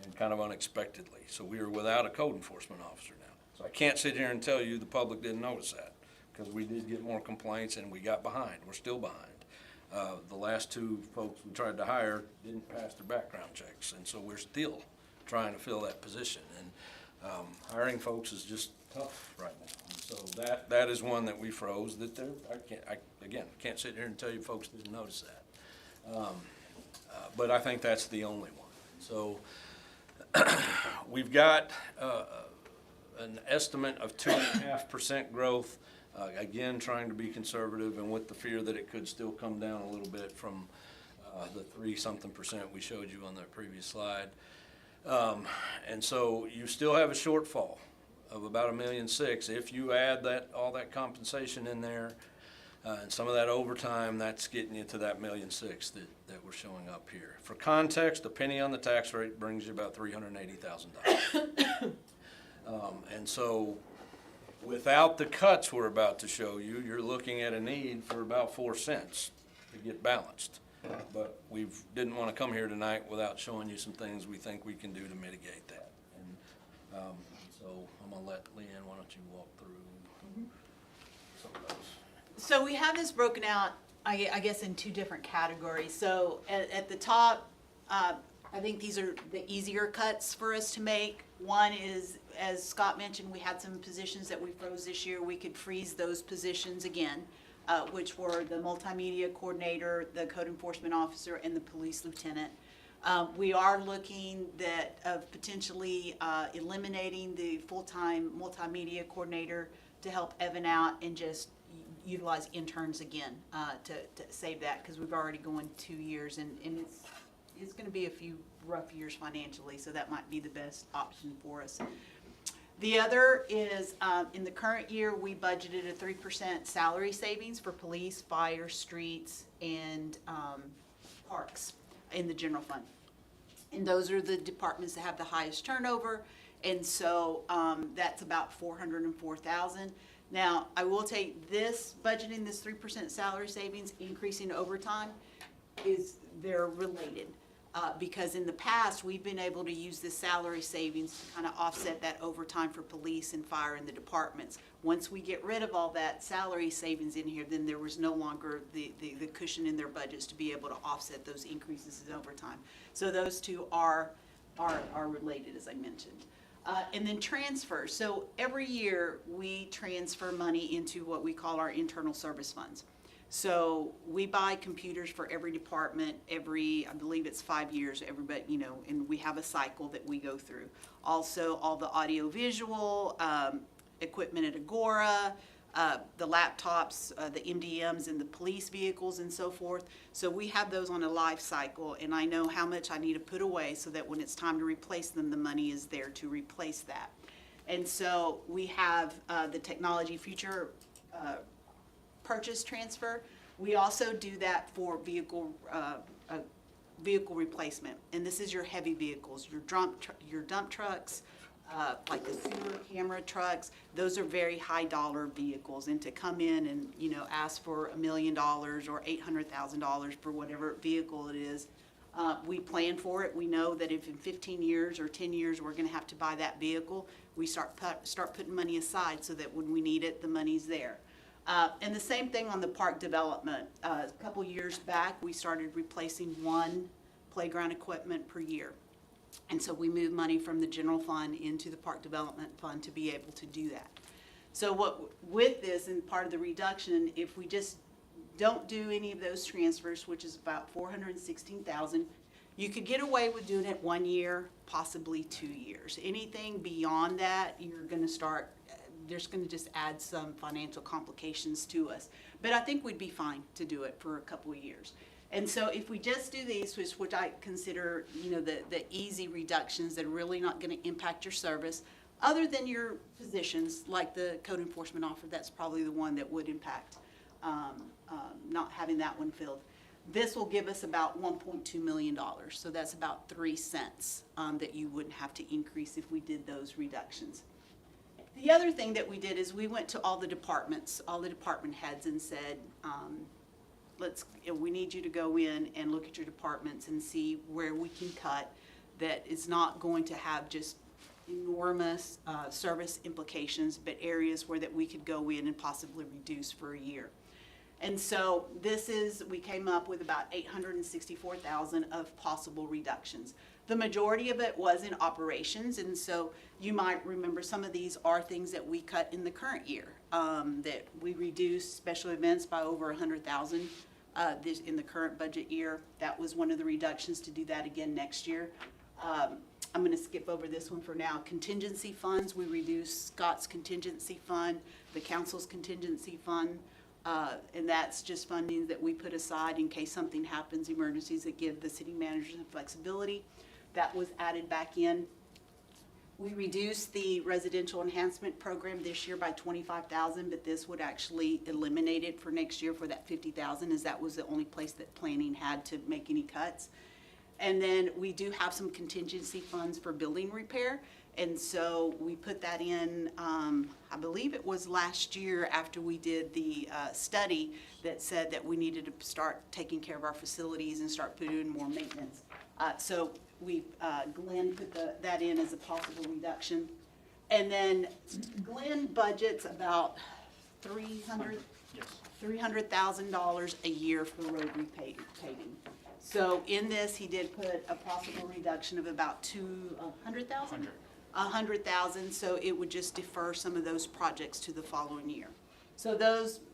Speaker 5: and kind of unexpectedly. So we were without a code enforcement officer now. So I can't sit here and tell you the public didn't notice that, because we did get more complaints and we got behind. We're still behind. The last 2 folks we tried to hire didn't pass their background checks, and so we're still trying to fill that position. And hiring folks is just tough right now. And so that is one that we froze. That I can't sit here and tell you folks didn't notice that. But I think that's the only one. So we've got an estimate of 2.5% growth. Again, trying to be conservative and with the fear that it could still come down a little bit from the 3-something% we showed you on that previous slide. And so you still have a shortfall of about $1.6 million if you add all that compensation in there, and some of that overtime. That's getting you to that $1.6 million that we're showing up here. For context, a penny on the tax rate brings you about $380,000. And so without the cuts we're about to show you, you're looking at a need for about 4 cents to get balanced. But we didn't want to come here tonight without showing you some things we think we can do to mitigate that. And so I'm going to let Leanne, why don't you walk through some of those.
Speaker 4: So we have this broken out, I guess, in 2 different categories. So at the top, I think these are the easier cuts for us to make. One is, as Scott mentioned, we had some positions that we froze this year. We could freeze those positions again, which were the multimedia coordinator, the code enforcement officer, and the police lieutenant. We are looking of potentially eliminating the full-time multimedia coordinator to help even out and just utilize interns again to save that, because we've already gone 2 years, and it's going to be a few rough years financially, so that might be the best option for us. The other is, in the current year, we budgeted a 3% salary savings for police, fire, streets, and parks in the general fund. And those are the departments that have the highest turnover, and so that's about $404,000. Now, I will take this, budgeting this 3% salary savings, increasing overtime, they're related. Because in the past, we've been able to use this salary savings to kind of offset that overtime for police and fire in the departments. Once we get rid of all that salary savings in here, then there was no longer the cushion in their budgets to be able to offset those increases in overtime. So those 2 are related, as I mentioned. And then transfer. So every year, we transfer money into what we call our internal service funds. So we buy computers for every department I believe it's 5 years, everybody, and we have a cycle that we go through. Also, all the audio visual, equipment at Agora, the laptops, the MDMs and the police vehicles and so forth. So we have those on a life cycle, and I know how much I need to put away so that when it's time to replace them, the money is there to replace that. And so we have the technology future purchase transfer. We also do that for vehicle replacement, and this is your heavy vehicles, your dump trucks, like the sewer camera trucks, those are very high dollar vehicles. And to come in and, ask for $1 million or $800,000 for whatever vehicle it is, we plan for it. We know that if in 15 years or 10 years, we're gonna have to buy that vehicle, we start putting money aside so that when we need it, the money's there. And the same thing on the park development. A couple years back, we started replacing one playground equipment per year. And so we moved money from the general fund into the park development fund to be able to do that. So with this and part of the reduction, if we just don't do any of those transfers, which is about 416,000, you could get away with doing it 1 year, possibly 2 years. Anything beyond that, you're gonna start, there's gonna just add some financial complications to us. But I think we'd be fine to do it for a couple of years. And so if we just do these, which I consider, the easy reductions that are really not gonna impact your service, other than your positions, like the code enforcement officer, that's probably the one that would impact not having that one filled. This will give us about $1.2 million, so that's about 3 cents that you wouldn't have to increase if we did those reductions. The other thing that we did is we went to all the departments, all the department heads and said, we need you to go in and look at your departments and see where we can cut that is not going to have just enormous service implications, but areas where that we could go in and possibly reduce for a year. And so we came up with about 864,000 of possible reductions. The majority of it was in operations, and so you might remember some of these are things that we cut in the current year, that we reduced special events by over 100,000 in the current budget year. That was one of the reductions, to do that again next year. I'm going to skip over this one for now. Contingency funds, we reduced Scott's contingency fund, the council's contingency fund, and that's just funding that we put aside in case something happens, emergencies that give the city managers some flexibility. That was added back in. We reduced the residential enhancement program this year by 25,000, but this would actually eliminate it for next year for that 50,000, as that was the only place that planning had to make any cuts. And then we do have some contingency funds for building repair. And so we put that in, I believe it was last year after we did the study that said that we needed to start taking care of our facilities and start putting in more maintenance. So Glenn put that in as a possible reduction. And then Glenn budgets about $300,000 a year for road repaving. So in this, he did put a possible reduction of about 100,000? 100,000, so it would just defer some of those projects to the following year. So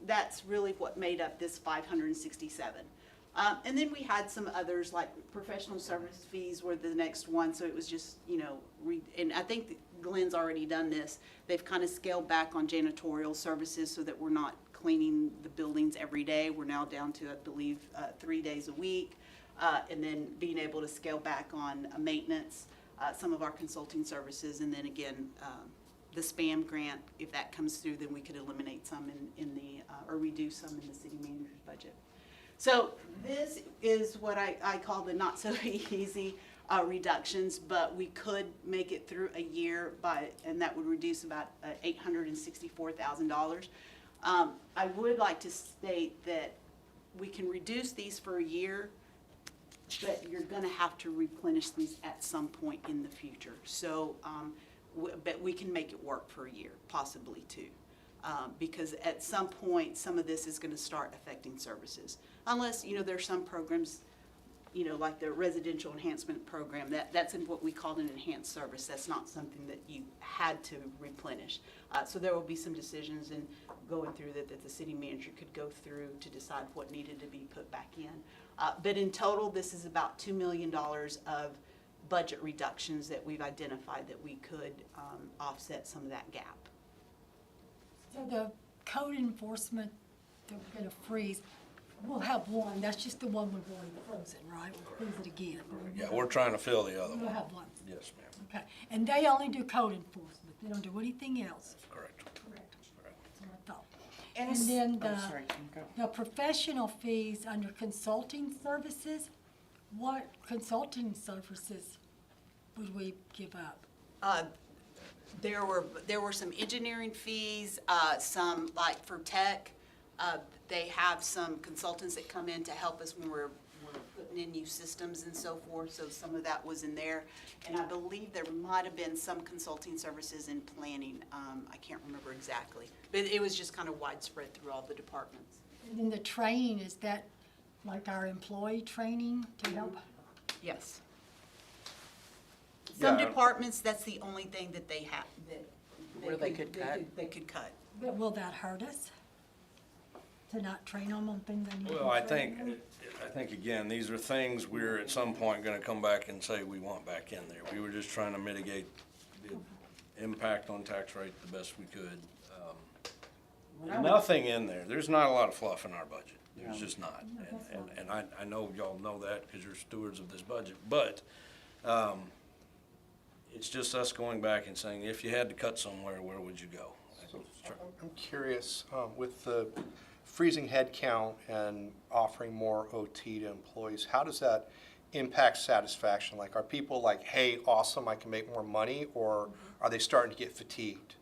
Speaker 4: that's really what made up this 567. And then we had some others, like professional service fees were the next one, so it was just, and I think that Glenn's already done this. They've kind of scaled back on janitorial services so that we're not cleaning the buildings every day. We're now down to, I believe, 3 days a week. And then being able to scale back on maintenance, some of our consulting services, and then again, the spam grant, if that comes through, then we could eliminate some or reduce some in the city manager's budget. So this is what I call the not so easy reductions, but we could make it through a year and that would reduce about $864,000. I would like to state that we can reduce these for a year, but you're going to have to replenish these at some point in the future. So, but we can make it work for a year, possibly two, because at some point, some of this is going to start affecting services. Unless, there's some programs, like the residential enhancement program, that's in what we call an enhanced service. That's not something that you had to replenish. So there will be some decisions in going through that the city manager could go through to decide what needed to be put back in. But in total, this is about $2 million of budget reductions that we've identified that we could offset some of that gap.
Speaker 3: So the code enforcement, they're gonna freeze, we'll have one, that's just the one we've already frozen, right? We'll freeze it again.
Speaker 5: Yeah, we're trying to fill the other
Speaker 3: We'll
Speaker 5: one.
Speaker 3: have one.
Speaker 5: Yes, ma'am.
Speaker 3: Okay, and they only do code enforcement, they don't do anything else.
Speaker 5: Correct.
Speaker 3: Correct. That's what I thought.
Speaker 6: And
Speaker 3: And then
Speaker 6: sorry, go.
Speaker 3: the professional fees under consulting services, what consulting services would we give up?
Speaker 4: There were some engineering fees, some, like for tech, they have some consultants that come in to help us when we're putting in new systems and so forth, so some of that was in there. And I believe there might have been some consulting services in planning, I can't remember exactly. But it was just kind of widespread through all the departments.
Speaker 3: And then the training, is that like our employee training to help?
Speaker 4: Yes. Some
Speaker 5: Yeah.
Speaker 4: departments, that's the only thing that they have, that.
Speaker 6: Where they could cut.
Speaker 4: They could cut.
Speaker 3: But will that hurt us? To not train them on things they need to be
Speaker 5: Well, I
Speaker 3: trained
Speaker 5: think,
Speaker 3: on?
Speaker 5: I think again, these are things we're at some point gonna come back and say we want back in there. We were just trying to mitigate the impact on tax rate the best we could. Nothing in there. There's not a lot of fluff in our budget. There's just not. And I know y'all know that because you're stewards of this budget, but, it's just us going back and saying, if you had to cut somewhere, where would you go?
Speaker 2: I'm curious, with the freezing headcount and offering more OT to employees, how does that impact satisfaction? Like, are people like, hey, awesome, I can make more money, or are they starting to get fatigued?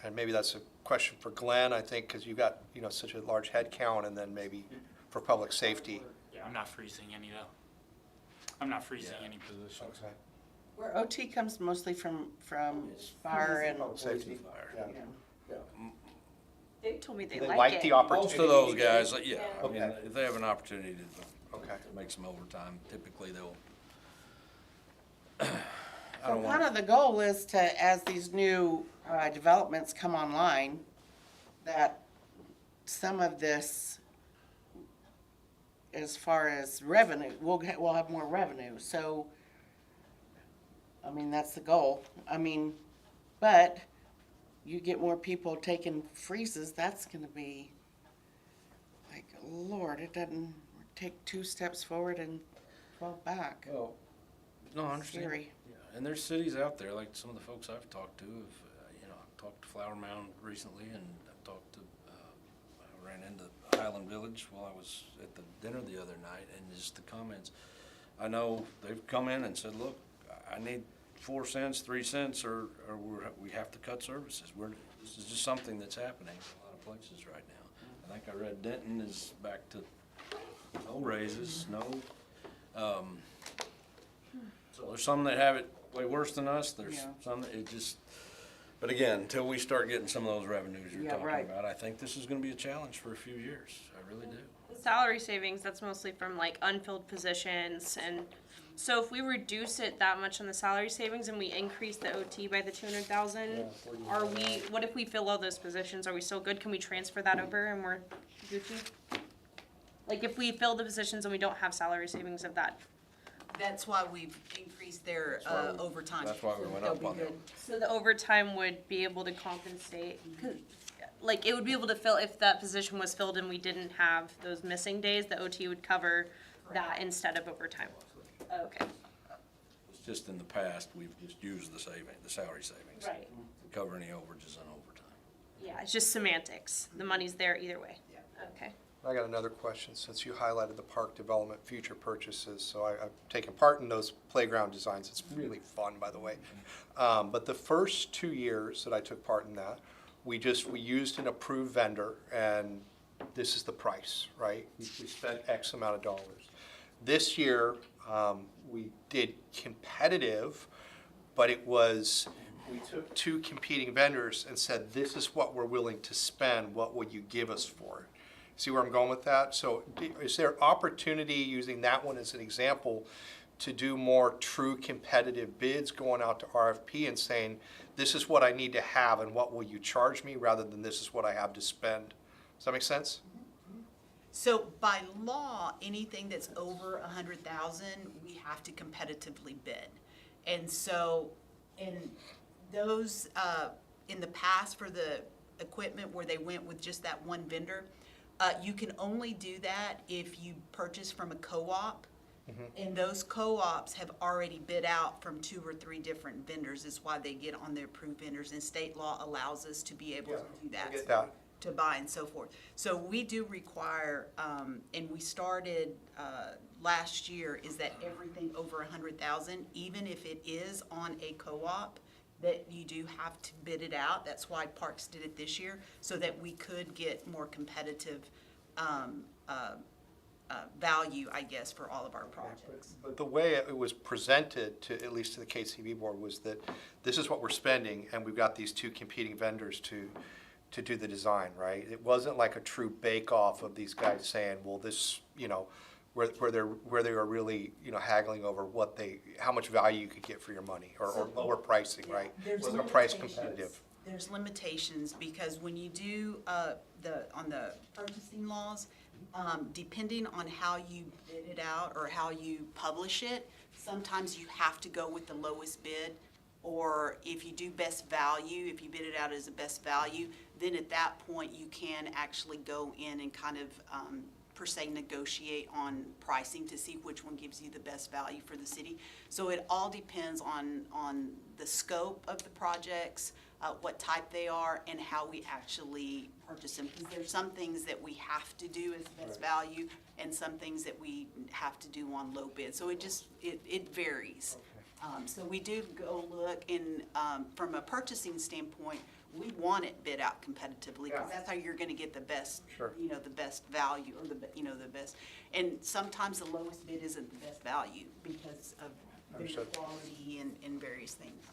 Speaker 2: And maybe that's a question for Glenn, I think, because you got, such a large headcount, and then maybe for public safety.
Speaker 7: Yeah, I'm not freezing any though. I'm not freezing any positions.
Speaker 2: Okay.
Speaker 6: Where OT comes mostly from fire and,
Speaker 2: Public safety.
Speaker 5: Fire.
Speaker 2: Yeah.
Speaker 6: yeah.
Speaker 8: They told me they
Speaker 2: They
Speaker 8: like
Speaker 2: like
Speaker 8: it.
Speaker 2: the opportunity.
Speaker 5: Most of those guys, yeah, I mean,
Speaker 2: Okay.
Speaker 5: if they have an opportunity
Speaker 2: Okay.
Speaker 5: to make some overtime, typically they'll. I
Speaker 6: So
Speaker 5: don't
Speaker 6: part
Speaker 5: want,
Speaker 6: of the goal is to, as these new developments come online, that some of this, as far as revenue, we'll have more revenue, so, I mean, that's the goal. I mean, but you get more people taking freezes, that's gonna be, like, Lord, it doesn't take 2 steps forward and 12 back.
Speaker 5: well, no, I understand.
Speaker 6: Scary.
Speaker 5: Yeah, and there's cities out there, like some of the folks I've talked to, I've talked to Flower Mound recently, and I've talked to, I ran into Highland Village while I was at the dinner the other night, and just the comments. I know they've come in and said, look, I need 4 cents, 3 cents, or we have to cut services. This is just something that's happening in a lot of places right now. I think I read Denton is back to no raises, no, so there's some that have it way worse than us, there's
Speaker 6: Yeah.
Speaker 5: some that it just, but again, until we start getting some of those revenues you're
Speaker 6: Yeah,
Speaker 5: talking
Speaker 6: right.
Speaker 5: about, I think this is gonna be a challenge for a few years, I really do.
Speaker 8: The salary savings, that's mostly from like unfilled positions, and so if we reduce it that much on the salary savings and we increase the OT by the 200,000, are we, what if we fill all those positions, are we still good? Can we transfer that over and we're Gucci? Like if we fill the positions and we don't have salary savings of that,
Speaker 4: That's why we've increased their overtime.
Speaker 5: That's why we went
Speaker 4: They'll
Speaker 5: up
Speaker 4: be
Speaker 5: on
Speaker 4: good.
Speaker 5: them.
Speaker 8: so the overtime would be able to compensate, 'cause, like it would be able to fill, if that position was filled and we didn't have those missing days, the OT would cover that instead of overtime. Okay.
Speaker 5: It's just in the past, we've just used the salary savings.
Speaker 8: Right.
Speaker 5: To cover any overages on overtime.
Speaker 8: Yeah, it's just semantics. The money's there either way. Okay.
Speaker 2: I got another question, since you highlighted the park development future purchases, so I've taken part in those playground designs, it's really fun, by the way. But the first 2 years that I took part in that, we used an approved vendor, and this is the price, right? We spent X amount of dollars. This year, we did competitive, but we took 2 competing vendors and said, this is what we're willing to spend, what would you give us for it? See where I'm going with that? So is there opportunity, using that one as an example, to do more true competitive bids, going out to RFP and saying, this is what I need to have and what will you charge me, rather than this is what I have to spend? Does that make sense?
Speaker 4: So by law, anything that's over 100,000, we have to competitively bid. And so, in those, in the past for the equipment where they went with just that one vendor, you can only do that if you purchase from a co-op. And those co-ops have already bid out from 2 or 3 different vendors, is why they get on the approved vendors, and state law allows us to be able to do that.
Speaker 2: I get that.
Speaker 4: To buy and so forth. So we do require, and we started last year, is that everything over 100,000, even if it is on a co-op, that you do have to bid it out. That's why Parks did it this year, so that we could get more competitive value, I guess, for all of our projects.
Speaker 2: But the way it was presented to, at least to the KCB board, was that this is what we're spending, and we've got these two competing vendors to do the design, right? It wasn't like a true bake-off of these guys saying, well, this, you know, where they are really, you know, haggling over how much value you could get for your money, or lower pricing, right?
Speaker 4: There's
Speaker 2: Wasn't a price
Speaker 4: limitations.
Speaker 2: competitive.
Speaker 4: There's limitations, because when you do, on the purchasing laws, depending on how you bid it out or how you publish it, sometimes you have to go with the lowest bid. Or if you do best value, if you bid it out as a best value, then at that point you can actually go in and kind of, per se, negotiate on pricing to see which one gives you the best value for the city. So it all depends on the scope of the projects, what type they are, and how we actually purchase them. Because there's some things that we have to do as best value, and some things that we have to do on low bid. So it varies. So we do go look in, from a purchasing standpoint, we want it bid out competitively, because that's how you're gonna get the best,
Speaker 2: Sure.
Speaker 4: you know, the best value, or the best. And sometimes the lowest bid isn't the best value because of bid
Speaker 2: Understood.
Speaker 4: quality and various things.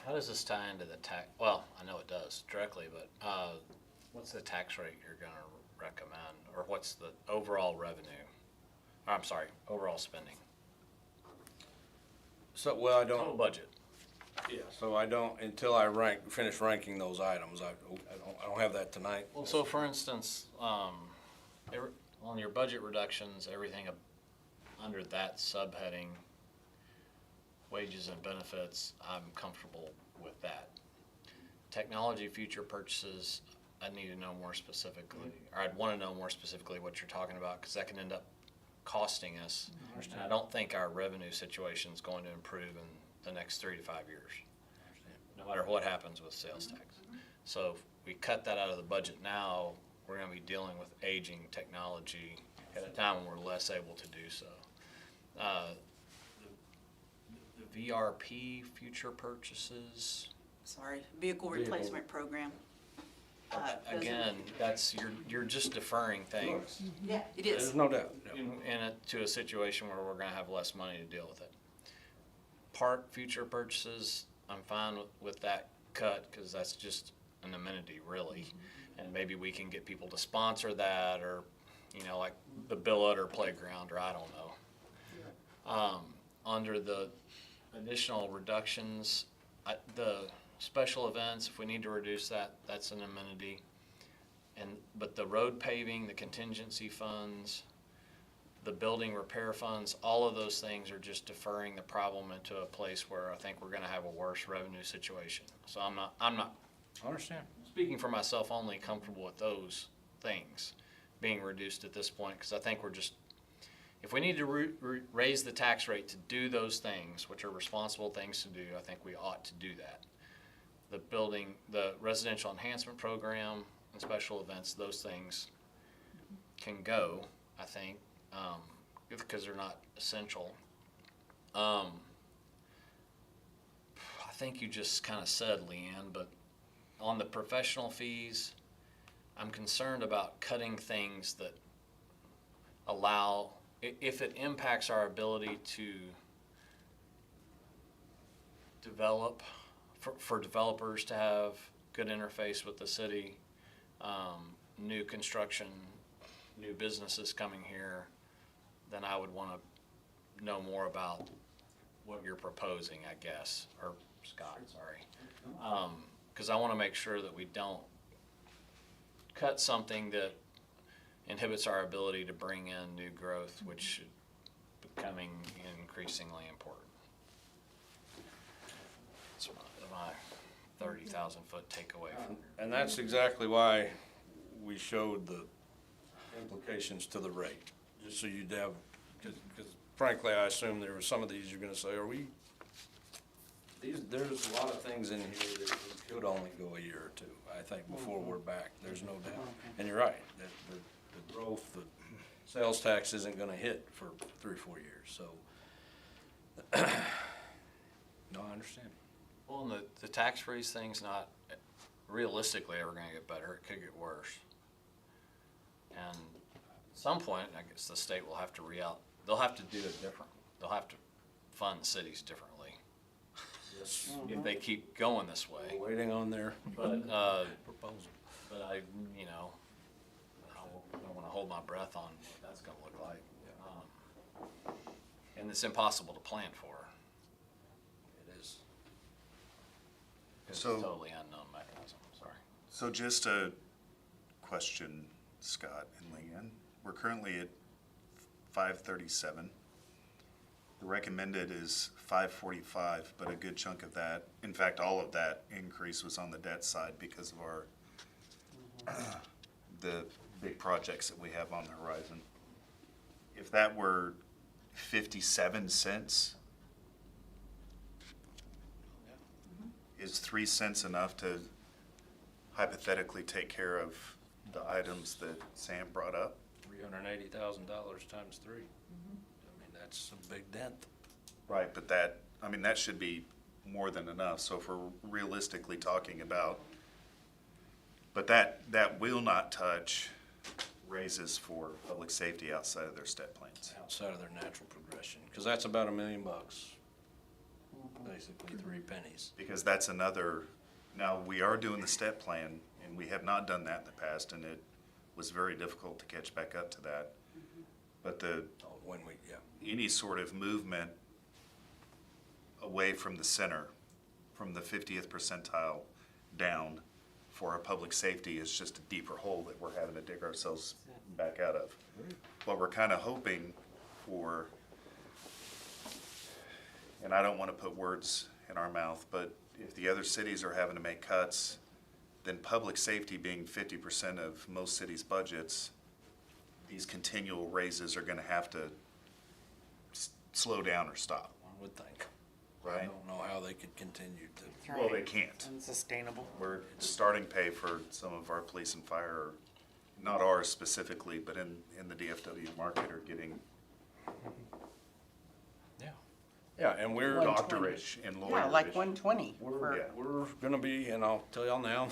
Speaker 9: How does this tie into the tax, well, I know it does directly, but what's the tax rate you're gonna recommend? Or what's the overall revenue? I'm sorry, overall spending?
Speaker 5: So, well, I
Speaker 9: Total
Speaker 5: don't,
Speaker 9: budget.
Speaker 5: yeah, so I don't, until I finish ranking those items, I don't have that tonight.
Speaker 9: Well, so for instance, on your budget reductions, everything under that subheading, wages and benefits, I'm comfortable with that. Technology future purchases, I need to know more specifically, or I'd want to know more specifically what you're talking about, because that can end up costing us. And I don't think our revenue situation is going to improve in the next 3 to 5 years, no matter what happens with sales tax. So if we cut that out of the budget now, we're going to be dealing with aging technology at a time when we're less able to do so. The VRP future purchases,
Speaker 4: Sorry, vehicle replacement program. Those are-
Speaker 9: again, that's, you're just deferring things
Speaker 4: Yeah, it
Speaker 5: There's
Speaker 4: is.
Speaker 5: no doubt.
Speaker 9: to a situation where we're gonna have less money to deal with it. Park future purchases, I'm fine with that cut, cause that's just an amenity, really. And maybe we can get people to sponsor that, or, you know, like the billet or playground, or I don't know. Under the additional reductions, the special events, if we need to reduce that, that's an amenity. But the road paving, the contingency funds, the building repair funds, all of those things are just deferring the problem into a place where I think we're gonna have a worse revenue situation. So I'm not,
Speaker 5: I understand.
Speaker 9: speaking for myself only, comfortable with those things being reduced at this point, because I think we're just, if we need to raise the tax rate to do those things, which are responsible things to do, I think we ought to do that. The residential enhancement program and special events, those things can go, I think, because they're not essential. I think you just kind of said, Leanne, but on the professional fees, I'm concerned about cutting things that allow, if it impacts our ability to develop, for developers to have good interface with the city, new construction, new businesses coming here, then I would want to know more about what you're proposing, I guess, or Scott, sorry. Because I want to make sure that we don't cut something that inhibits our ability to bring in new growth, which is becoming increasingly important. That's my 30,000 foot takeaway from
Speaker 5: And that's exactly why we showed the implications to the rate, just so you'd have, because frankly, I assume there were some of these you're gonna say, there's a lot of things in here that could only go a year or two, I think, before we're back, there's no doubt. And you're right, that the growth, the sales tax isn't gonna hit for 3 or 4 years, so. No, I understand.
Speaker 9: Well, and the tax freeze thing's not realistically ever gonna get better. It could get worse. And at some point, I guess the state will have to they'll have to do it different. They'll have to fund cities differently if they keep going this way.
Speaker 5: Waiting on their
Speaker 9: But,
Speaker 5: proposal.
Speaker 9: but I don't wanna hold my breath on what that's gonna look like. And it's impossible to plan for.
Speaker 5: It is.
Speaker 9: It's a
Speaker 1: So-
Speaker 9: totally unknown mechanism, sorry.
Speaker 1: So just a question, Scott and Leanne. We're currently at 537. The recommended is 545, but a good chunk of that, in fact, all of that increase was on the debt side because of our, the big projects that we have on the horizon. If that were 57 cents, is 3 cents enough to hypothetically take care of the items that Sam brought up?
Speaker 5: $380,000 times 3. I mean, that's a big dent.
Speaker 1: Right, but that, I mean, that should be more than enough, so if we're realistically talking about, but that will not touch raises for public safety outside of their step plans.
Speaker 5: Outside of their natural progression, because that's about $1 million bucks. Basically 3 pennies.
Speaker 1: Because that's another, now, we are doing the step plan, and we have not done that in the past, and it was very difficult to catch back up to that. But any sort of movement away from the center, from the 50th percentile down for our public safety is just a deeper hole that we're having to dig ourselves back out of. What we're kind of hoping for, and I don't want to put words in our mouth, but if the other cities are having to make cuts, then public safety being 50% of most cities' budgets, these continual raises are gonna have to slow down or stop,
Speaker 5: One would think. I
Speaker 1: right?
Speaker 5: don't know how they could continue to.
Speaker 6: That's
Speaker 1: Well, they
Speaker 6: right.
Speaker 1: can't.
Speaker 6: Unsustainable.
Speaker 1: We're starting pay for some of our police and fire, not ours specifically, but in the DFW market are getting
Speaker 5: Yeah, and we're,
Speaker 6: One-
Speaker 1: doctorish and lawyerish.
Speaker 6: Yeah, like 120.
Speaker 1: Yeah.
Speaker 5: we're gonna be, and I'll tell y'all now,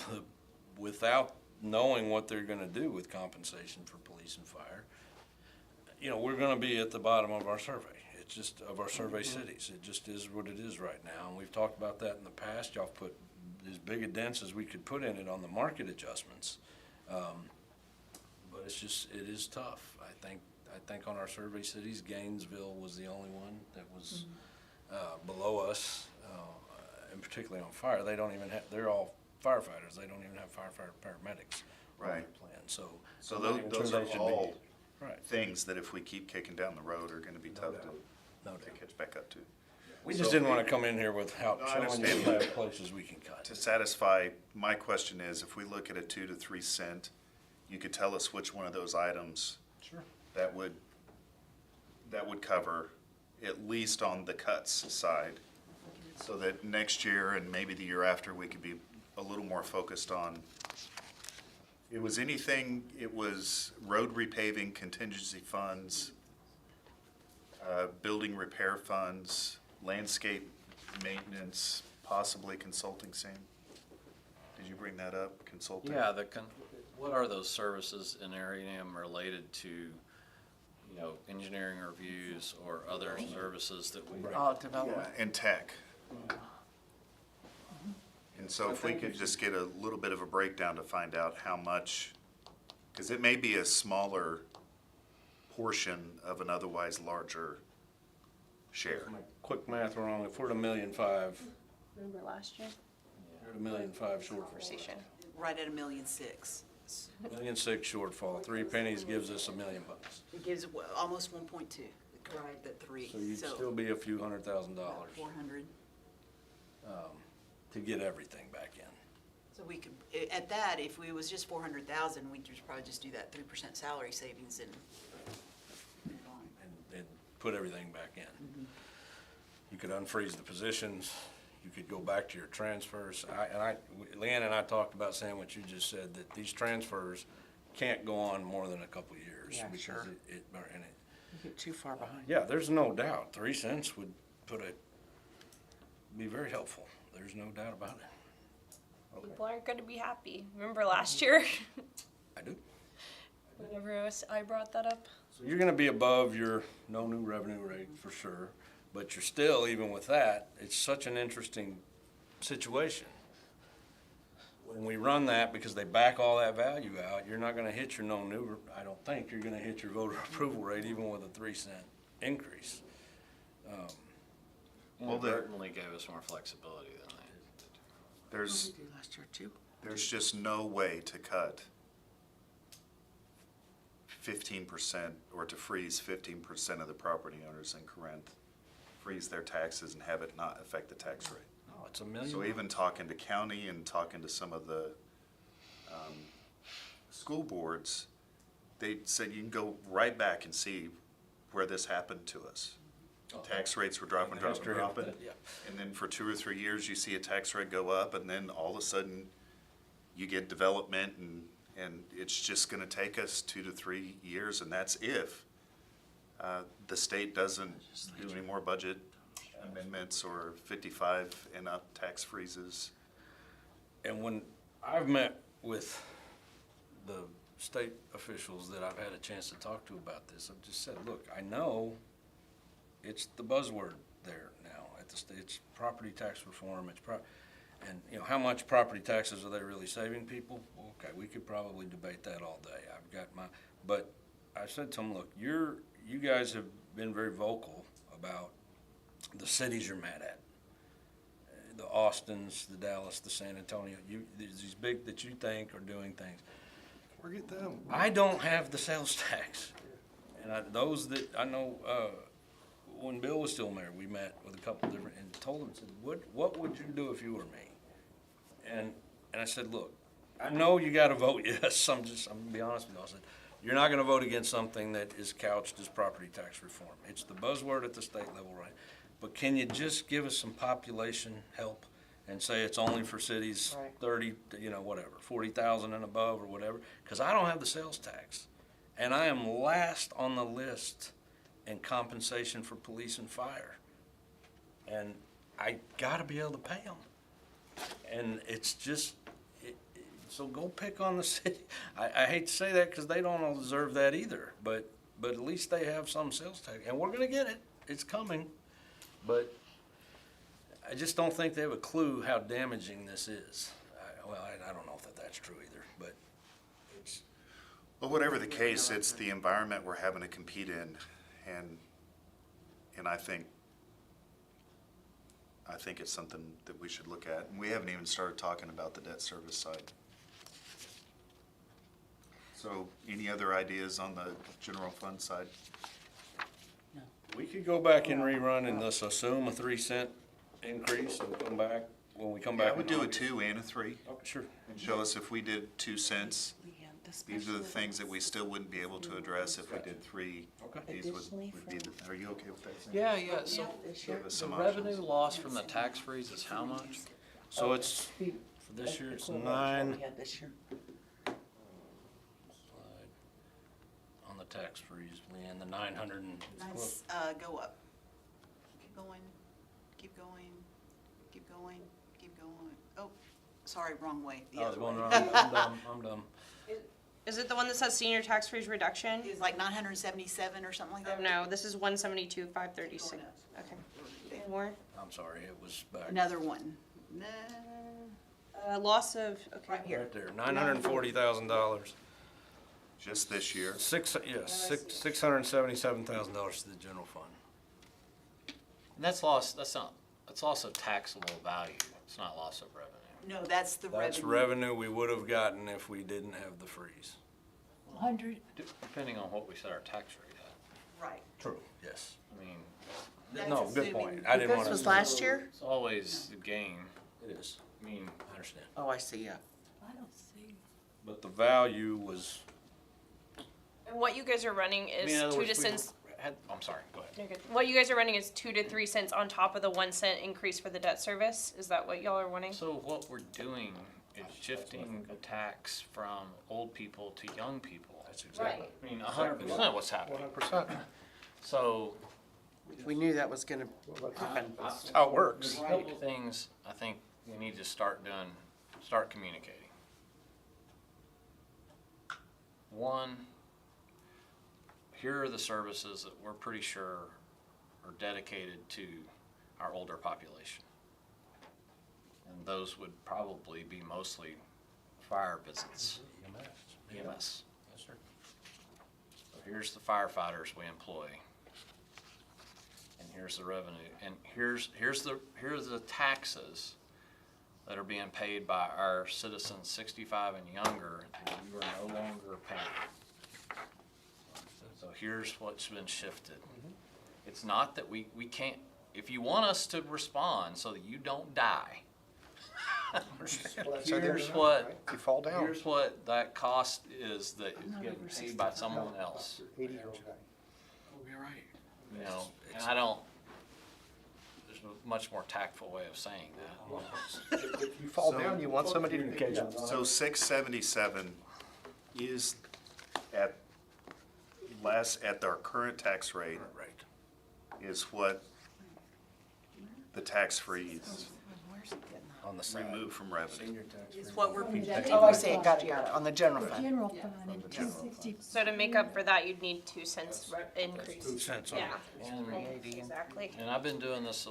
Speaker 5: without knowing what they're gonna do with compensation for police and fire, we're gonna be at the bottom of our survey. It's just, of our survey cities. It just is what it is right now. And we've talked about that in the past. Y'all put as big a dents as we could put in it on the market adjustments. But it's just, it is tough. I think on our survey cities, Gainesville was the only one that was below us, and particularly on fire. They don't even have, they're all firefighters. They don't even have firefighter paramedics on their
Speaker 1: Right.
Speaker 5: plan.
Speaker 1: So
Speaker 5: I'm not even
Speaker 1: those
Speaker 5: sure
Speaker 1: are
Speaker 5: they should be-
Speaker 1: all
Speaker 5: Right.
Speaker 1: things that if we keep kicking down the road are gonna be tough
Speaker 5: doubt. No
Speaker 1: to
Speaker 5: doubt.
Speaker 1: catch back up to.
Speaker 5: We just
Speaker 1: So-
Speaker 5: didn't wanna come in here without
Speaker 1: No, I
Speaker 5: showing you
Speaker 1: understand.
Speaker 5: the bad places we can cut.
Speaker 1: To satisfy, my question is, if we look at a 2 to 3 cent, you could tell us which one of those items
Speaker 5: Sure.
Speaker 1: that would cover, at least on the cuts side, so that next year and maybe the year after, we could be a little more focused on, it was road repaving, contingency funds, building repair funds, landscape maintenance, possibly consulting, Sam? Did you bring that up, consulting?
Speaker 9: Yeah, what are those services in Ariam related to, engineering reviews or other services that we?
Speaker 6: All development.
Speaker 1: And tech. And so if we could just get a little bit of a breakdown to find out how much, because it may be a smaller portion of an otherwise larger share.
Speaker 5: My quick math wrong, if we're at $1.5 million,
Speaker 8: Remember last year?
Speaker 5: we're at $1.5 million shortfall.
Speaker 8: Conversation.
Speaker 4: Right at $1.6 million.
Speaker 5: $1.6 million shortfall, 3 pennies gives us $1 million bucks.
Speaker 4: It gives almost 1.2, right, at 3.
Speaker 5: So you'd still be a few $100,000
Speaker 4: 400.
Speaker 5: to get everything back in.
Speaker 4: So we could, at that, if we was just 400,000, we'd just probably just do that 3% salary savings and move on.
Speaker 5: And put everything back in. You could unfreeze the positions, you could go back to your transfers. Leanne and I talked about saying what you just said, that these transfers can't go on more than a couple of years.
Speaker 6: Yeah,
Speaker 5: because
Speaker 6: sure. You get too far behind.
Speaker 5: Yeah, there's no doubt, 3 cents would be very helpful. There's no doubt about it.
Speaker 8: People aren't gonna be happy. Remember last year?
Speaker 5: I do.
Speaker 8: Whenever I brought that up.
Speaker 5: So you're gonna be above your no new revenue rate for sure, but you're still, even with that, it's such an interesting situation. When we run that, because they back all that value out, you're not gonna hit your no new, I don't think you're gonna hit your voter approval rate even with a 3-cent increase.
Speaker 9: Inadvertently gave us more flexibility than they.
Speaker 1: There's,
Speaker 6: We did last year too.
Speaker 1: there's just no way to cut 15% or to freeze 15% of the property owners in Corinth, freeze their taxes and have it not affect the tax rate.
Speaker 5: Oh, it's $1 million.
Speaker 1: So even talking to county and talking to some of the school boards, they said you can go right back and see where this happened to us. Tax rates were dropping, dropping,
Speaker 5: History of
Speaker 1: dropping.
Speaker 5: that, yeah.
Speaker 1: And then for 2 or 3 years, you see a tax rate go up, and then all of a sudden, you get development, and it's just gonna take us 2 to 3 years, and that's if the state doesn't do any more budget amendments or 55 and up tax freezes.
Speaker 5: And when I've met with the state officials that I've had a chance to talk to about this, I've just said, look, I know it's the buzzword there now at the state, it's property tax reform, and you know, how much property taxes are they really saving people? Okay, we could probably debate that all day. I've got but I said to them, look, you guys have been very vocal about the cities you're mad at. The Austins, the Dallas, the San Antonio, these big that you think are doing things.
Speaker 2: Forget them.
Speaker 5: I don't have the sales tax. And those that I know, when Bill was still mayor, we met with a couple different, and told him, said, what would you do if you were me? And I said, look, I know you gotta vote yes, I'm gonna be honest with you. I said, you're not gonna vote against something that is couched as property tax reform. It's the buzzword at the state level, right? But can you just give us some population help and say it's only for cities
Speaker 6: Right.
Speaker 5: 30, whatever, 40,000 and above or whatever? Because I don't have the sales tax. And I am last on the list in compensation for police and fire. And I gotta be able to pay them. And it's just, so go pick on the city. I hate to say that because they don't all deserve that either, but at least they have some sales tax. And we're gonna get it, it's coming. But I just don't think they have a clue how damaging this is. I don't know if that's true either, but it's.
Speaker 1: Well, whatever the case, it's the environment we're having to compete in, and I think it's something that we should look at. And we haven't even started talking about the debt service side. So, any other ideas on the general fund side?
Speaker 5: We could go back and rerun and let's assume a 3-cent increase and come back, when we come back.
Speaker 1: Yeah, I would
Speaker 5: in
Speaker 1: do a
Speaker 5: August.
Speaker 1: 2 and a 3,
Speaker 5: Oh, sure.
Speaker 1: and show us if we did 2 cents. These are the things that we still wouldn't be able to address if we did 3.
Speaker 5: Okay.
Speaker 1: These would be the, are you okay with that, Sam?
Speaker 9: Yeah, so
Speaker 1: Give us
Speaker 9: the
Speaker 1: some
Speaker 9: revenue
Speaker 1: options.
Speaker 9: loss from the tax freeze is how much?
Speaker 5: So it's, for this year, it's 9.
Speaker 6: We had this year.
Speaker 5: On the tax freeze, Leanne, the 900 and.
Speaker 4: Nice, go up. Keep going, keep going, keep going, keep going. Oh, sorry, wrong way, the
Speaker 5: I was
Speaker 4: other
Speaker 5: going
Speaker 4: way.
Speaker 5: wrong. I'm dumb.
Speaker 8: Is it the one that says senior tax freeze reduction?
Speaker 4: It was like 977 or something like that?
Speaker 8: No, this is 172,536. Okay. More?
Speaker 5: I'm sorry, it was back.
Speaker 4: Another one.
Speaker 8: Loss of, okay.
Speaker 4: Right here.
Speaker 5: Right there, $940,000.
Speaker 1: Just this year?
Speaker 5: $677,000 to the general fund.
Speaker 9: And that's loss, that's loss of taxable value, it's not loss of revenue.
Speaker 4: No, that's the revenue.
Speaker 5: That's revenue we would have gotten if we didn't have the freeze.
Speaker 3: 100,
Speaker 9: Depending on what we set our tax rate at.
Speaker 4: Right.
Speaker 5: True. Yes.
Speaker 9: I mean,
Speaker 4: That's
Speaker 5: No, good
Speaker 4: assuming-
Speaker 5: point. I didn't want
Speaker 6: This
Speaker 5: to.
Speaker 6: was last year?
Speaker 9: it's always the gain.
Speaker 5: It is.
Speaker 9: I mean,
Speaker 5: I understand.
Speaker 6: Oh, I see, yeah.
Speaker 3: I don't see.
Speaker 5: But the value was,
Speaker 8: And what you guys are running
Speaker 9: I mean,
Speaker 8: is
Speaker 9: in other
Speaker 8: 2
Speaker 9: words, we
Speaker 8: cents.
Speaker 9: I'm sorry, go ahead.
Speaker 8: You're good. What you guys are running is 2 to 3 cents on top of the 1 cent increase for the debt service. Is that what y'all are wanting?
Speaker 9: So what we're doing is shifting the tax from old people to young people.
Speaker 5: that's exactly.
Speaker 9: I mean, 100% what's happening.
Speaker 2: 100%.
Speaker 9: So
Speaker 6: We knew that was gonna happen.
Speaker 2: That's how it works.
Speaker 9: there's a couple things I think we need to start communicating. One, here are the services that we're pretty sure are dedicated to our older population. And those would probably be mostly fire visits, EMS.
Speaker 5: Yes, sir.
Speaker 9: So here's the firefighters we employ. And here's the revenue, and here's the taxes that are being paid by our citizens 65 and younger that we are no longer paying. So here's what's been shifted. It's not that we can't, if you want us to respond so that you don't die, here's what,
Speaker 2: You fall down.
Speaker 9: here's what that cost is that is getting paid by someone else.
Speaker 2: 80-year-old guy.
Speaker 5: You're right.
Speaker 9: You know, and I don't, there's a much more tactful way of saying that.
Speaker 2: If you fall down, you want somebody to pick you up.
Speaker 1: So 677 is at our current tax rate
Speaker 5: Right.
Speaker 1: is what the tax freeze
Speaker 5: On the side.
Speaker 1: removed from revenue.
Speaker 5: Senior tax
Speaker 4: Is
Speaker 5: rate.
Speaker 4: what we're projecting.
Speaker 6: Oh, I see it, got you, on the general
Speaker 3: The
Speaker 6: fund.
Speaker 3: general fund and 260.
Speaker 8: So to make up for that, you'd need 2 cents increase.
Speaker 5: 2 cents on
Speaker 8: Yeah,
Speaker 9: And,
Speaker 8: exactly.
Speaker 9: and I've been doing this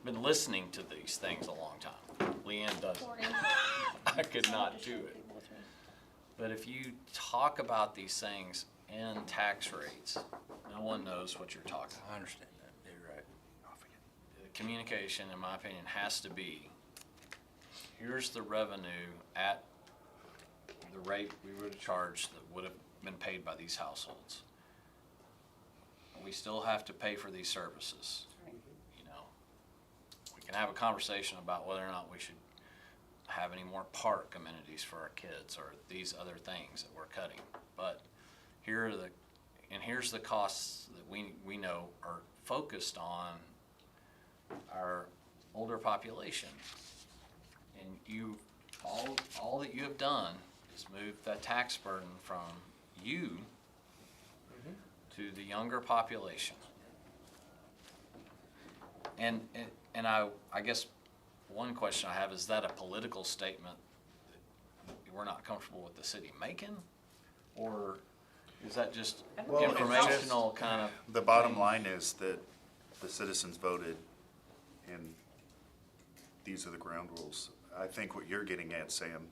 Speaker 9: been listening to these things a long time. Leanne doesn't. I could not do it. But if you talk about these things in tax rates, no one knows what you're talking about.
Speaker 5: I understand that. You're right.
Speaker 9: The communication, in my opinion, has to be, here's the revenue at the rate we would have charged that would have been paid by these households. We still have to pay for these services. You know, we can have a conversation about whether or not we should have any more park amenities for our kids or these other things that we're cutting. But here's the costs that we know are focused on our older population. And all that you have done is move that tax burden from you to the younger population. And I guess one question I have, is that a political statement that we're not comfortable with the city making? Or is that just
Speaker 1: Well, it's
Speaker 9: informational kind of?
Speaker 1: The bottom line is that the citizens voted, and these are the ground rules. I think what you're getting at, Sam,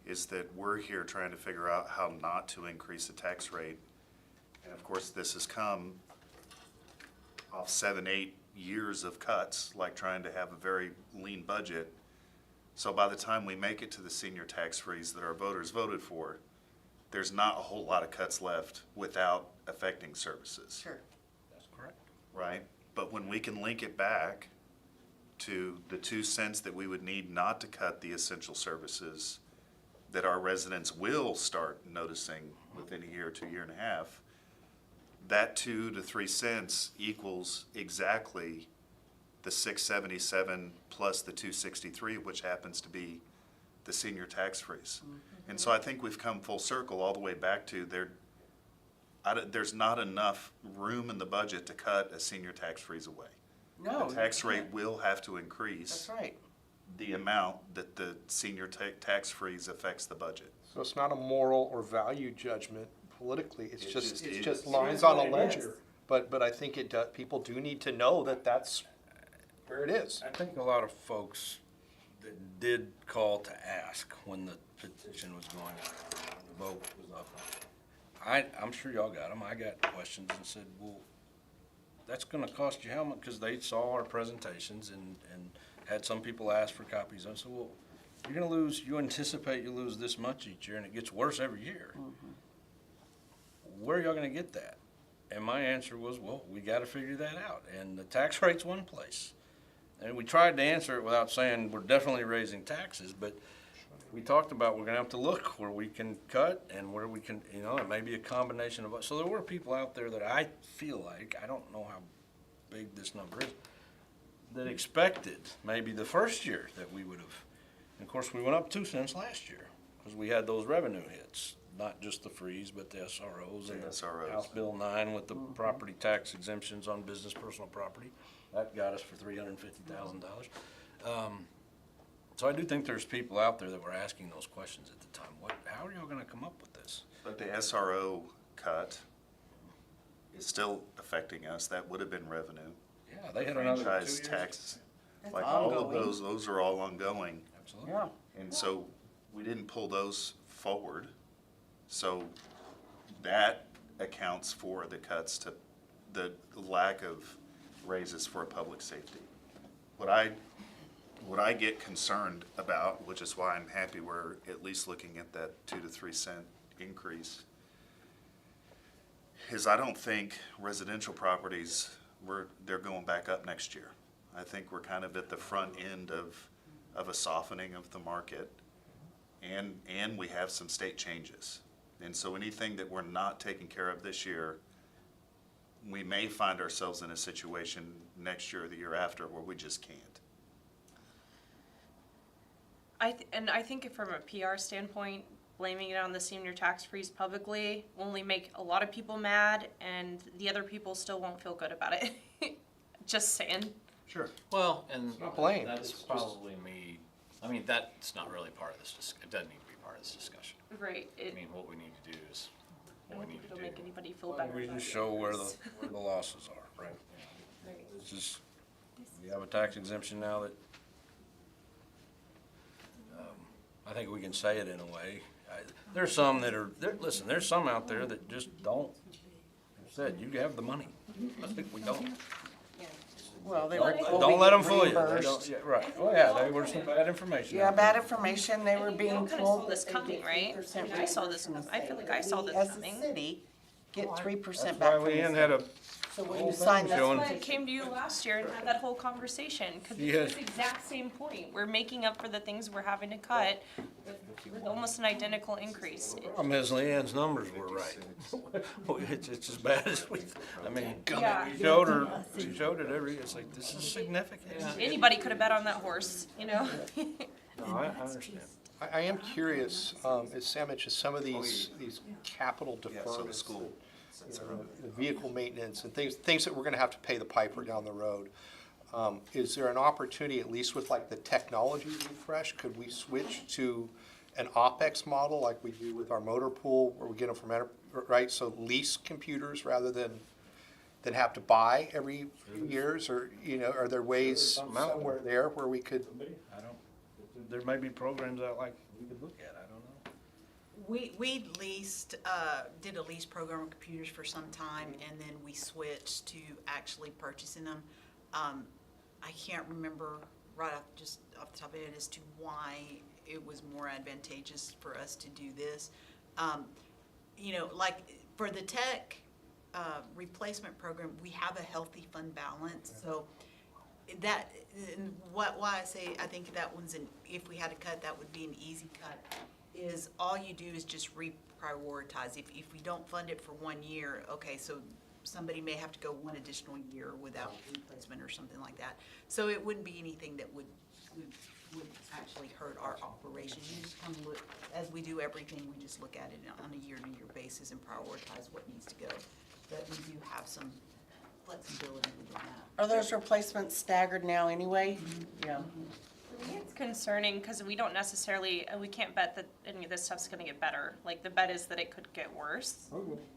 Speaker 1: is that we're here trying to figure out how not to increase the tax rate. And of course, this has come off 7-8 years of cuts, like trying to have a very lean budget. So by the time we make it to the senior tax freeze that our voters voted for, there's not a whole lot of cuts left without affecting services.
Speaker 6: Sure.
Speaker 5: That's correct.
Speaker 1: Right? But when we can link it back to the 2 cents that we would need not to cut the essential services that our residents will start noticing within a year, 2 years and a half, that 2 to 3 cents equals exactly the 677 plus the 263, which happens to be the senior tax freeze. And so I think we've come full circle all the way back to there's not enough room in the budget to cut a senior tax freeze away.
Speaker 6: No.
Speaker 1: The tax
Speaker 6: you
Speaker 1: rate
Speaker 6: can't.
Speaker 1: will have to increase
Speaker 6: That's right.
Speaker 1: the amount that the senior tax freeze affects the budget.
Speaker 2: So it's not a moral or value judgment politically, it's
Speaker 1: It
Speaker 2: just,
Speaker 1: just
Speaker 2: it's
Speaker 1: is.
Speaker 2: just lines
Speaker 6: Here's
Speaker 2: on a
Speaker 6: what it is.
Speaker 2: ledger. But I think people do need to know that that's where it is.
Speaker 5: I think a lot of folks that did call to ask when the petition was going on, when the vote was up. I'm sure y'all got them. I got questions and said, well, that's gonna cost you how much? Because they saw our presentations and had some people ask for copies. I said, well, you anticipate you lose this much each year and it gets worse every year. Where are y'all gonna get that? And my answer was, well, we gotta figure that out. And the tax rate's one place. And we tried to answer it without saying we're definitely raising taxes, but we talked about we're gonna have to look where we can cut and where we can, it may be a combination of, so there were people out there that I feel like, I don't know how big this number is, that expected maybe the first year that we would have. And of course, we went up 2 cents last year because we had those revenue hits, not just the freeze, but the SROs and
Speaker 1: The
Speaker 5: the
Speaker 1: SROs.
Speaker 5: House Bill 9 with the property tax exemptions on business personal property. That got us for $350,000. So I do think there's people out there that were asking those questions at the time. How are y'all gonna come up with this?
Speaker 1: But the SRO cut is still affecting us. That would have been revenue.
Speaker 5: Yeah, they had another 2
Speaker 1: Franchise
Speaker 5: years.
Speaker 1: tax,
Speaker 6: That's
Speaker 1: like all of
Speaker 6: ongoing.
Speaker 1: those are all ongoing.
Speaker 5: Absolutely.
Speaker 6: Yeah.
Speaker 1: And so we didn't pull those forward. So that accounts for the cuts to the lack of raises for public safety. What I get concerned about, which is why I'm happy we're at least looking at that 2 to 3 cent increase, is I don't think residential properties, they're going back up next year. I think we're kind of at the front end of a softening of the market, and we have some state changes. And so anything that we're not taking care of this year, we may find ourselves in a situation next year or the year after where we just can't.
Speaker 8: I think from a PR standpoint, blaming it on the senior tax freeze publicly will only make a lot of people mad, and the other people still won't feel good about it. Just saying.
Speaker 2: Sure.
Speaker 9: Well, and
Speaker 2: not blame.
Speaker 9: that's
Speaker 2: It's just-
Speaker 9: probably me, I mean, that's not really part of this, it doesn't need to be part of this discussion.
Speaker 8: Right.
Speaker 9: I mean, what we need to do is,
Speaker 8: I
Speaker 9: what
Speaker 8: don't
Speaker 9: we
Speaker 8: think
Speaker 9: need
Speaker 8: it'll
Speaker 9: to
Speaker 8: make
Speaker 9: do.
Speaker 8: anybody feel better.
Speaker 5: We
Speaker 8: about
Speaker 5: just
Speaker 8: it.
Speaker 5: show where the losses are, right?
Speaker 8: Right.
Speaker 5: It's just, we have a tax exemption now that, I think we can say it in a way. There's some that are, listen, there's some out there that just don't. I said, you have the money. I think we don't.
Speaker 6: Well, they were told
Speaker 5: Don't
Speaker 6: we
Speaker 5: let them
Speaker 6: get
Speaker 5: fool you. They
Speaker 6: reimbursed.
Speaker 5: don't- yeah, right. Well, yeah, they were some bad information.
Speaker 6: Yeah,
Speaker 5: out there.
Speaker 6: bad information, they were
Speaker 8: You
Speaker 6: being
Speaker 8: all kinda
Speaker 6: told
Speaker 8: saw this
Speaker 6: that they
Speaker 8: coming,
Speaker 6: get
Speaker 8: right?
Speaker 6: 3%
Speaker 8: I saw this-
Speaker 6: reimbursement.
Speaker 8: I feel like I saw
Speaker 6: We,
Speaker 8: this
Speaker 6: as a
Speaker 8: coming.
Speaker 6: city, get 3%
Speaker 5: That's
Speaker 6: back
Speaker 5: why
Speaker 6: from the
Speaker 5: Leanne
Speaker 6: state.
Speaker 5: had a,
Speaker 6: So when
Speaker 5: whole
Speaker 6: you sign
Speaker 5: thing showing-
Speaker 8: That's why I
Speaker 6: this,
Speaker 8: came to you last year and had that whole conversation, because
Speaker 5: Yeah.
Speaker 8: it's this exact same point. We're making up for the things we're having to cut with almost an identical increase.
Speaker 5: problem is Leanne's numbers were right. It's as bad as we, I mean,
Speaker 8: Yeah.
Speaker 5: she showed it it's like, this is significant.
Speaker 8: Anybody could have bet on that horse, you know?
Speaker 5: No, I understand.
Speaker 2: I am curious, as Sam mentioned, some of these capital
Speaker 1: Yeah, so the
Speaker 2: deferments.
Speaker 1: school.
Speaker 2: You know, the vehicle maintenance and things that we're gonna have to pay the piper down the road. Is there an opportunity, at least with like the technology refresh, could we switch to an OpEx model like we do with our motor pool, where we get them from, right, so lease computers rather than have to buy every few years, or, you know, are there ways
Speaker 5: Something out there.
Speaker 2: somewhere there where we could?
Speaker 5: I don't, there may be programs out like we could look at, I don't know.
Speaker 4: We leased, did a lease program of computers for some time, and then we switched to actually purchasing them. I can't remember right just off the top of my head as to why it was more advantageous for us to do this. You know, like for the tech replacement program, we have a healthy fund balance, so that, and why I say I think that one's if we had to cut, that would be an easy cut, is all you do is just reprioritize. If we don't fund it for 1 year, okay, so somebody may have to go one additional year without replacement or something like that. So it wouldn't be anything that would actually hurt our operation. You just come look, as we do everything, we just look at it on a year-to-year basis and prioritize what needs to go. But we do have some flexibility within that.
Speaker 6: are those replacements staggered now anyway? Yeah.
Speaker 8: For me, it's concerning because we don't necessarily, we can't bet that any of this stuff's gonna get better. Like, the bet is that it could get worse,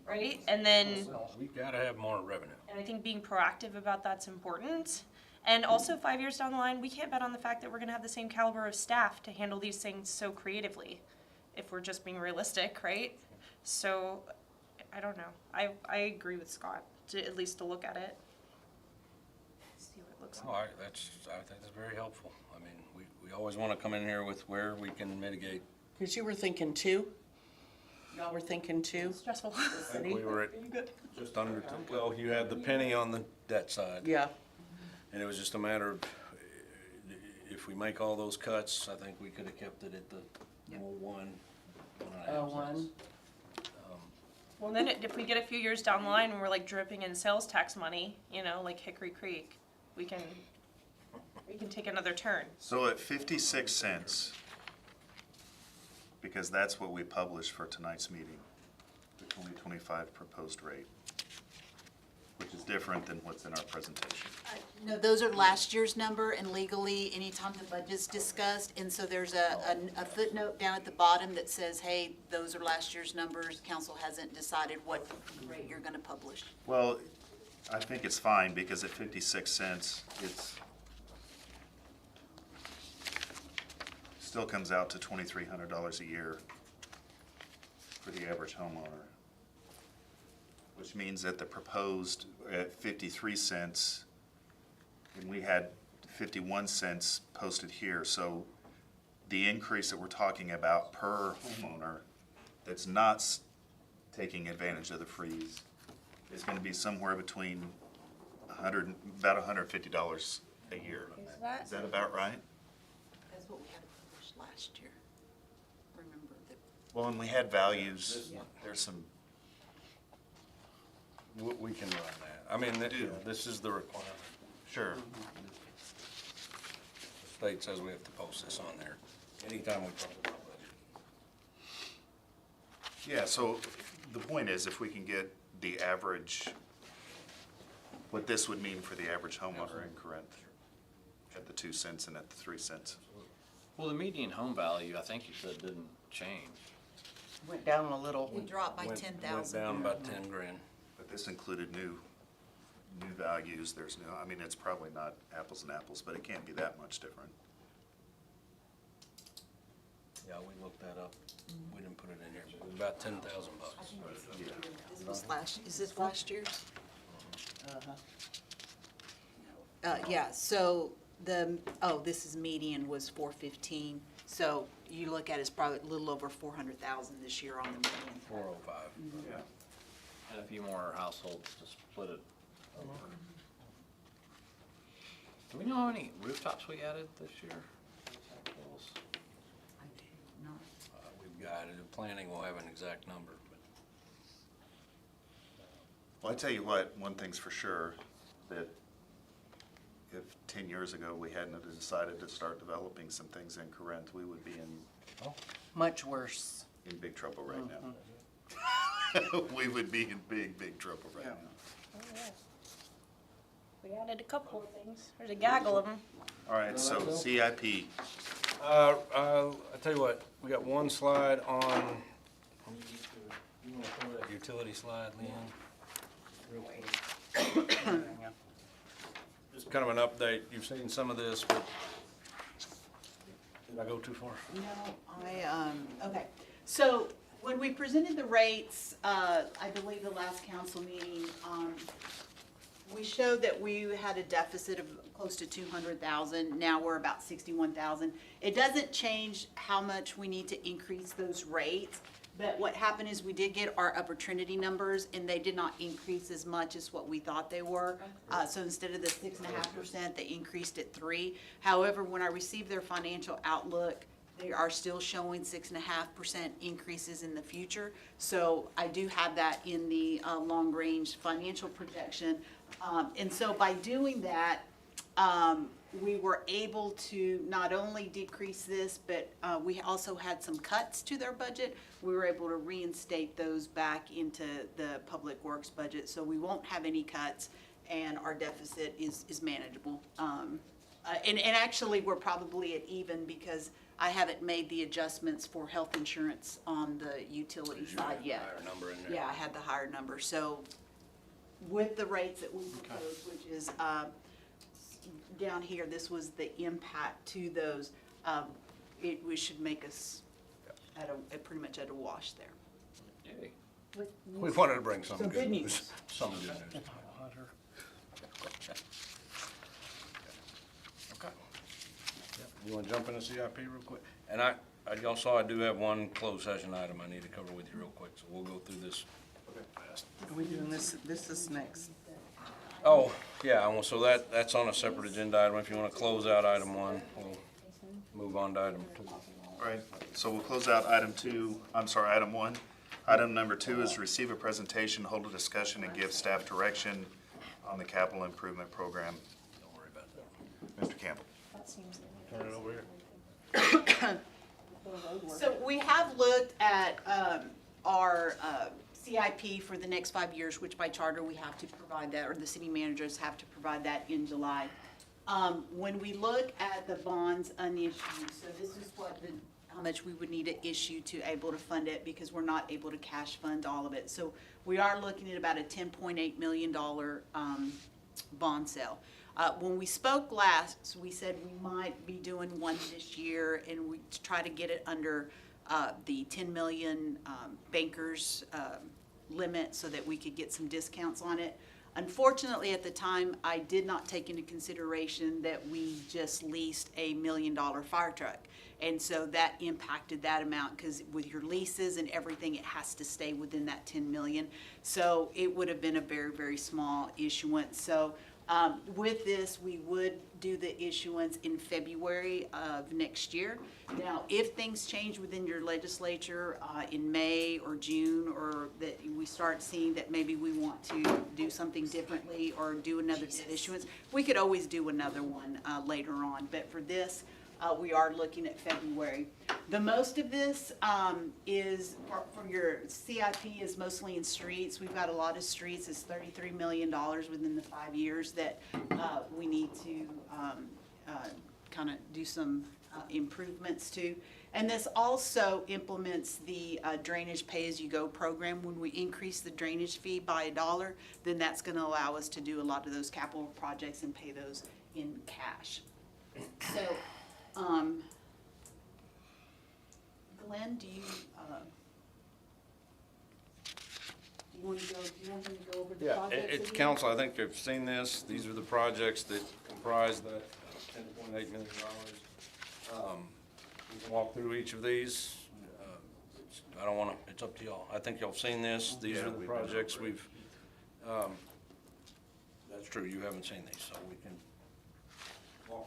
Speaker 8: right? And then,
Speaker 5: We gotta have more revenue.
Speaker 8: and I think being proactive about that's important. And also, 5 years down the line, we can't bet on the fact that we're gonna have the same caliber of staff to handle these things so creatively, if we're just being realistic, right? So, I don't know. I agree with Scott, to at least to look at it. See what it looks
Speaker 5: Oh,
Speaker 8: like.
Speaker 5: I think that's very helpful. I mean, we always wanna come in here with where we can mitigate.
Speaker 6: Cause you were thinking 2? Y'all were thinking 2?
Speaker 8: Stressful.
Speaker 5: I think we were at just under, well, you had the penny on the debt side.
Speaker 6: Yeah.
Speaker 5: And it was just a matter of, if we make all those cuts, I think we could have kept it at the 1.5 cents.
Speaker 8: Well, then if we get a few years down the line and we're like dripping in sales tax money, you know, like Hickory Creek, we can take another turn.
Speaker 1: So at 56 cents, because that's what we published for tonight's meeting, the 2025 proposed rate. which is different than what's in our presentation.
Speaker 4: No, those are last year's number, and legally, anytime the budget's discussed, and so there's a footnote down at the bottom that says, hey, those are last year's numbers, council hasn't decided what rate you're gonna publish.
Speaker 1: Well, I think it's fine, because at 56 cents, it's, still comes out to $2,300 a year for the average homeowner, which means that the proposed at 53 cents, and we had 51 cents posted here, so the increase that we're talking about per homeowner that's not taking advantage of the freeze is gonna be somewhere between about $150 a year. Is that about right?
Speaker 4: That's what we had published last year. Remember that.
Speaker 1: Well, and we had values, there's some,
Speaker 5: We can run that. I mean, this is the requirement.
Speaker 1: sure.
Speaker 5: The state says we have to post this on there anytime we talk about budget.
Speaker 1: Yeah, so the point is, if we can get the average, what this would mean for the average homeowner in Corinth at the 2 cents and at the 3 cents.
Speaker 9: Well, the median home value, I think you said didn't change.
Speaker 6: Went down a little.
Speaker 4: It dropped by
Speaker 5: Went
Speaker 4: 10,000.
Speaker 5: down about 10 grand.
Speaker 1: But this included new values, there's no, I mean, it's probably not apples and apples, but it can't be that much different.
Speaker 5: Yeah, we looked that up. We didn't put it in here, but it was about 10,000 bucks.
Speaker 4: This was is this last year's? Yeah, so this is median was 415, so you look at it's probably a little over 400,000 this year on the median.
Speaker 5: 405.
Speaker 1: Yeah.
Speaker 9: And a few more households to split it over. Do we know how many rooftops we added this year?
Speaker 4: I do not.
Speaker 5: We've got it. In planning, we'll have an exact number.
Speaker 1: Well, I tell you what, one thing's for sure, that if 10 years ago we hadn't have decided to start developing some things in Corinth, we would be
Speaker 6: Much worse.
Speaker 1: in big trouble right now. We would be in big trouble right
Speaker 6: Yeah.
Speaker 1: now.
Speaker 8: We added a couple of things. There's a gaggle of them.
Speaker 1: All right, so CIP,
Speaker 5: I tell you what, we got one slide on, you want to throw that utility slide, Leanne? Real quick. Just kind of an update. You've seen some of this, but did I go too far?
Speaker 4: No, okay. So when we presented the rates, I believe the last council meeting, we showed that we had a deficit of close to 200,000. Now we're about 61,000. It doesn't change how much we need to increase those rates. But what happened is we did get our Upper Trinity numbers, and they did not increase as much as what we thought they were. So instead of the 6.5%, they increased it 3%. However, when I received their financial outlook, they are still showing 6.5% increases in the future. So I do have that in the long-range financial projection. And so by doing that, we were able to not only decrease this, but we also had some cuts to their budget. We were able to reinstate those back into the Public Works budget, so we won't have any cuts, and our deficit is manageable. And actually, we're probably at even because I haven't made the adjustments for health insurance on the utility side yet.
Speaker 5: Higher number in there.
Speaker 4: Yeah, I had the higher number, so with the rates that we proposed, which is, down here, this was the impact to those, we should make us pretty much at a wash there.
Speaker 9: Yay.
Speaker 5: We wanted to bring some
Speaker 4: So
Speaker 5: good
Speaker 4: good
Speaker 5: news.
Speaker 4: news.
Speaker 5: Some good news. Okay. You want to jump into CIP real quick? And y'all saw I do have one closed session item I need to cover with you real quick, so we'll go through this fast.
Speaker 6: Are we doing this? This is next.
Speaker 5: Oh, yeah, well, so that's on a separate agenda item. If you want to close out item 1, we'll move on to item 2.
Speaker 1: all right, so we'll close out item 1. Item number 2 is receive a presentation, hold a discussion, and give staff direction on the capital improvement program.
Speaker 5: Don't worry about that.
Speaker 1: Mr. Campbell.
Speaker 5: Turn it over here.
Speaker 4: So we have looked at our CIP for the next 5 years, which by charter we have to provide that, or the city managers have to provide that in July. When we look at the bonds unissued, so this is how much we would need to issue to able to fund it, because we're not able to cash fund all of it. So we are looking at about a $10.8 million bond sale. When we spoke last, we said we might be doing one this year, and we try to get it under the 10 million bankers limit so that we could get some discounts on it. Unfortunately, at the time, I did not take into consideration that we just leased a $1 million fire truck. And so that impacted that amount, because with your leases and everything, it has to stay within that 10 million. So it would have been a very, very small issuance. So with this, we would do the issuance in February of next year. Now, if things change within your legislature in May or June, or that we start seeing that maybe we want to do something differently or do another debt issuance, we could always do another one later on. But for this, we are looking at February. The most of this is, for your CIP, is mostly in streets. We've got a lot of streets. It's $33 million within the 5 years that we need to kind of do some improvements to. And this also implements the drainage pay-as-you-go program. When we increase the drainage fee by $1, then that's going to allow us to do a lot of those capital projects and pay those in cash. So, Glenn, do you want to go? Do you want me to go over the
Speaker 5: Yeah,
Speaker 4: projects
Speaker 5: it's
Speaker 4: again?
Speaker 5: council, I think they've seen this. These are the projects that comprise that $10.8 million. We can walk through each of these. I don't want to, it's up to y'all. I think y'all have seen this. These
Speaker 1: Yeah,
Speaker 5: are the
Speaker 1: we've been over
Speaker 5: projects
Speaker 1: it.
Speaker 5: we've, that's true, you haven't seen these, so we can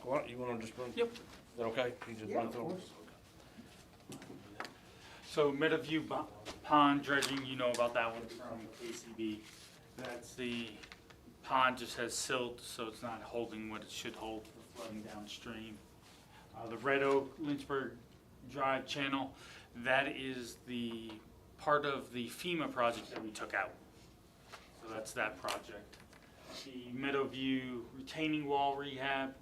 Speaker 5: walk, you want to just run?
Speaker 7: Yep.
Speaker 5: Is that okay? You just run through them?
Speaker 7: So Meadowview Pond dredging, you know about that one from KCB. That's the pond just has silt, so it's not holding what it should hold for flooding downstream. The Red Oak Lynchburg Drive channel, that is the part of the FEMA project that we took out. So that's that project. The Meadowview retaining wall rehab,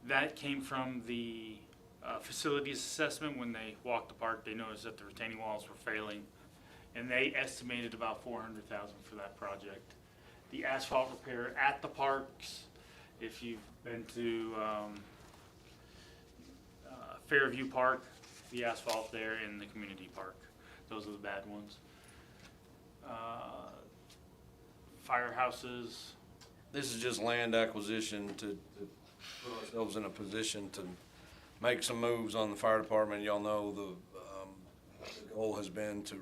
Speaker 7: that came from the facilities assessment. When they walked the park, they noticed that the retaining walls were failing, and they estimated about $400,000 for that project. The asphalt repair at the parks, if you've been to Fairview Park, the asphalt there in the community park, those are the bad ones. Firehouses,
Speaker 5: This is just land acquisition to put ourselves in a position to make some moves on the fire department. Y'all know the goal has been to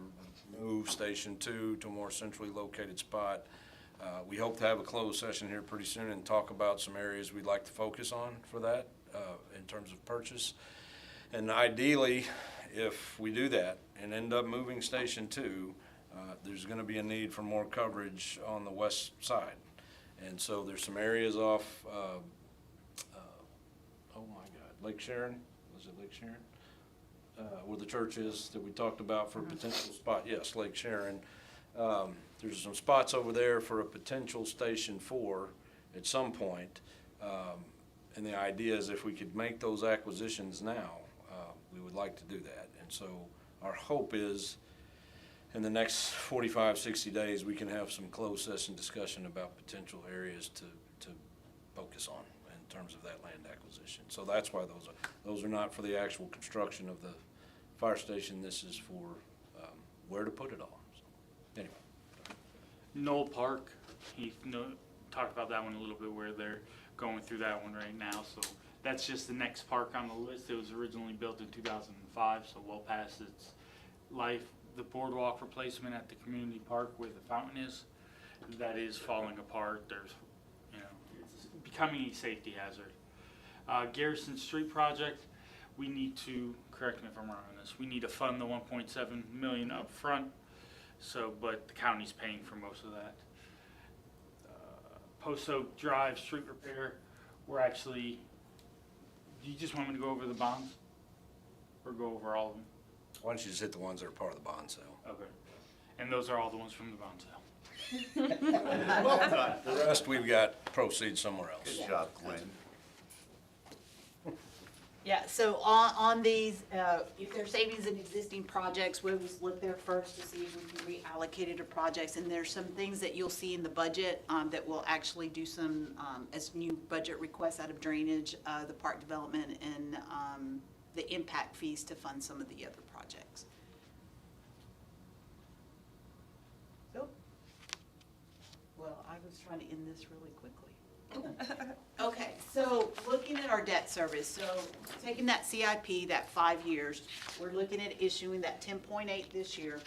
Speaker 5: move Station 2 to a more centrally located spot. We hope to have a closed session here pretty soon and talk about some areas we'd like to focus on for that in terms of purchase. And ideally, if we do that and end up moving Station 2, there's going to be a need for more coverage on the west side. And so there's some areas off, oh my God, Lake Sharon, was it Lake Sharon? Where the church is that we talked about for a potential spot, yes, Lake Sharon. There's some spots over there for a potential Station 4 at some point. And the idea is if we could make those acquisitions now, we would like to do that. And so our hope is in the next 45, 60 days, we can have some closed session discussion about potential areas to focus on in terms of that land acquisition. So that's why those are not for the actual construction of the fire station. This is for where to put it all. So, anyway.
Speaker 7: Knoll Park, he talked about that one a little bit, where they're going through that one right now. So that's just the next park on the list. It was originally built in 2005, so well past its life. The boardwalk replacement at the community park where the fountain is, that is falling apart. There's, it's becoming a safety hazard. Garrison Street project, we need to, correct me if I'm wrong on this, we need to fund the 1.7 million up front. So, but the county's paying for most of that. Post Oak Drive street repair, we're actually, do you just want me to go over the bonds? Or go over all of them?
Speaker 5: Why don't you just hit the ones that are part of the bond sale?
Speaker 7: Okay. and those are all the ones from the bond sale.
Speaker 5: The rest, we've got proceeds somewhere else.
Speaker 1: Good job, Glenn.
Speaker 4: Yeah, so on these, if there's savings in existing projects, we'll just look there first to see if we can reallocate it to projects. And there's some things that you'll see in the budget that will actually do some, as new budget requests out of drainage, the park development, and the impact fees to fund some of the other projects. So, well, I was trying to end this really quickly. Okay, so looking at our debt service, so taking that CIP, that 5 years, we're looking at issuing that 10.8 this year.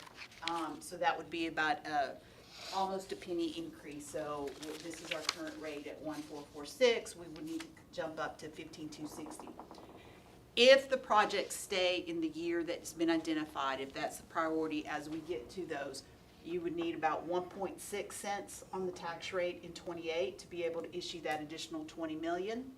Speaker 4: So that would be about almost a penny increase. So this is our current rate at 1.446. We would need to jump up to 15.260. If the projects stay in the year that's been identified, if that's the priority as we get to those, you would need about 1.6 cents on the tax rate in '28 to be able to issue that additional 20 million,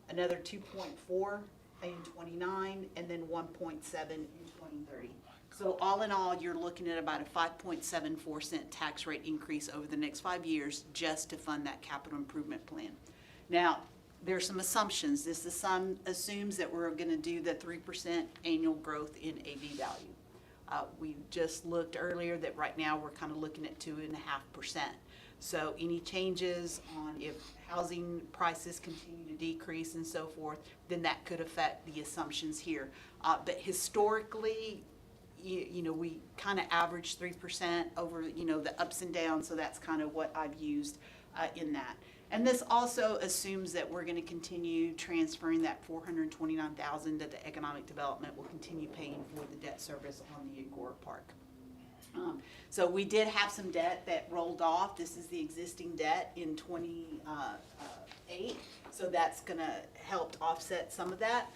Speaker 4: another 2.4 in '29, and then 1.7 in 2030. So all in all, you're looking at about a 5.74 cent tax rate increase over the next 5 years just to fund that capital improvement plan. Now, there's some assumptions. This assumes that we're gonna do the 3% annual growth in AV value. We just looked earlier that right now we're kind of looking at 2.5%. So any changes on if housing prices continue to decrease and so forth, then that could affect the assumptions here. But historically, you know, we kind of average 3% over, you know, the ups and downs. So that's kind of what I've used in that. And this also assumes that we're going to continue transferring that $429,000 that the economic development will continue paying for the debt service on the Agora Park. So we did have some debt that rolled off. This is the existing debt in 28. So that's going to help offset some of that.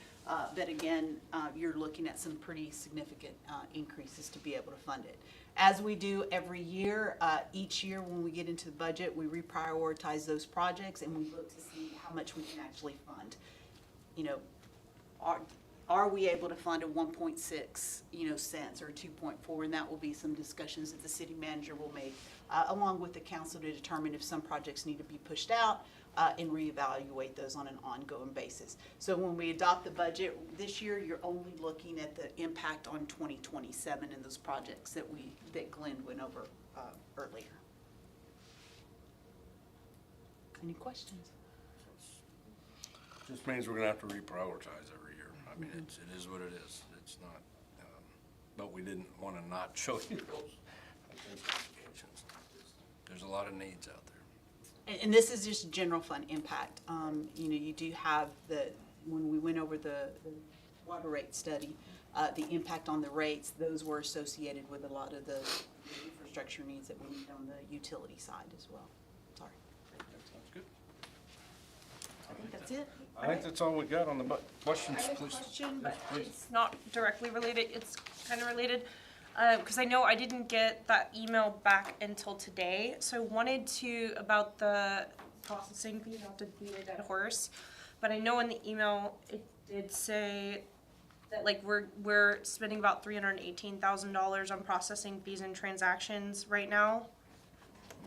Speaker 4: But again, you're looking at some pretty significant increases to be able to fund it. As we do every year, each year when we get into the budget, we reprioritize those projects and we look to see how much we can actually fund. You know, are we able to fund a 1.6, you know, cents or 2.4? And that will be some discussions that the city manager will make, along with the council, to determine if some projects need to be pushed out and reevaluate those on an ongoing basis. So when we adopt the budget this year, you're only looking at the impact on 2027 in those projects that Glenn went over earlier. Any questions?
Speaker 5: Just means we're gonna have to reprioritize every year. I mean, it is what it is. It's not, but we didn't wanna not show you those identifications. There's a lot of needs out there.
Speaker 4: And this is just general fund impact. You know, you do have when we went over the water rate study, the impact on the rates, those were associated with a lot of the infrastructure needs that we need on the utility side as well. Sorry.
Speaker 5: Sounds good.
Speaker 4: I think that's it.
Speaker 5: I think that's all we got on the questions,
Speaker 8: I have a
Speaker 5: please.
Speaker 8: question, but
Speaker 5: please.
Speaker 8: it's not directly related, it's kind of related. Because I know I didn't get that email back until today, so I wanted to, about the processing fee, not to beat a dead horse, but I know in the email, it did say that like we're spending about $318,000 on processing fees and transactions right now.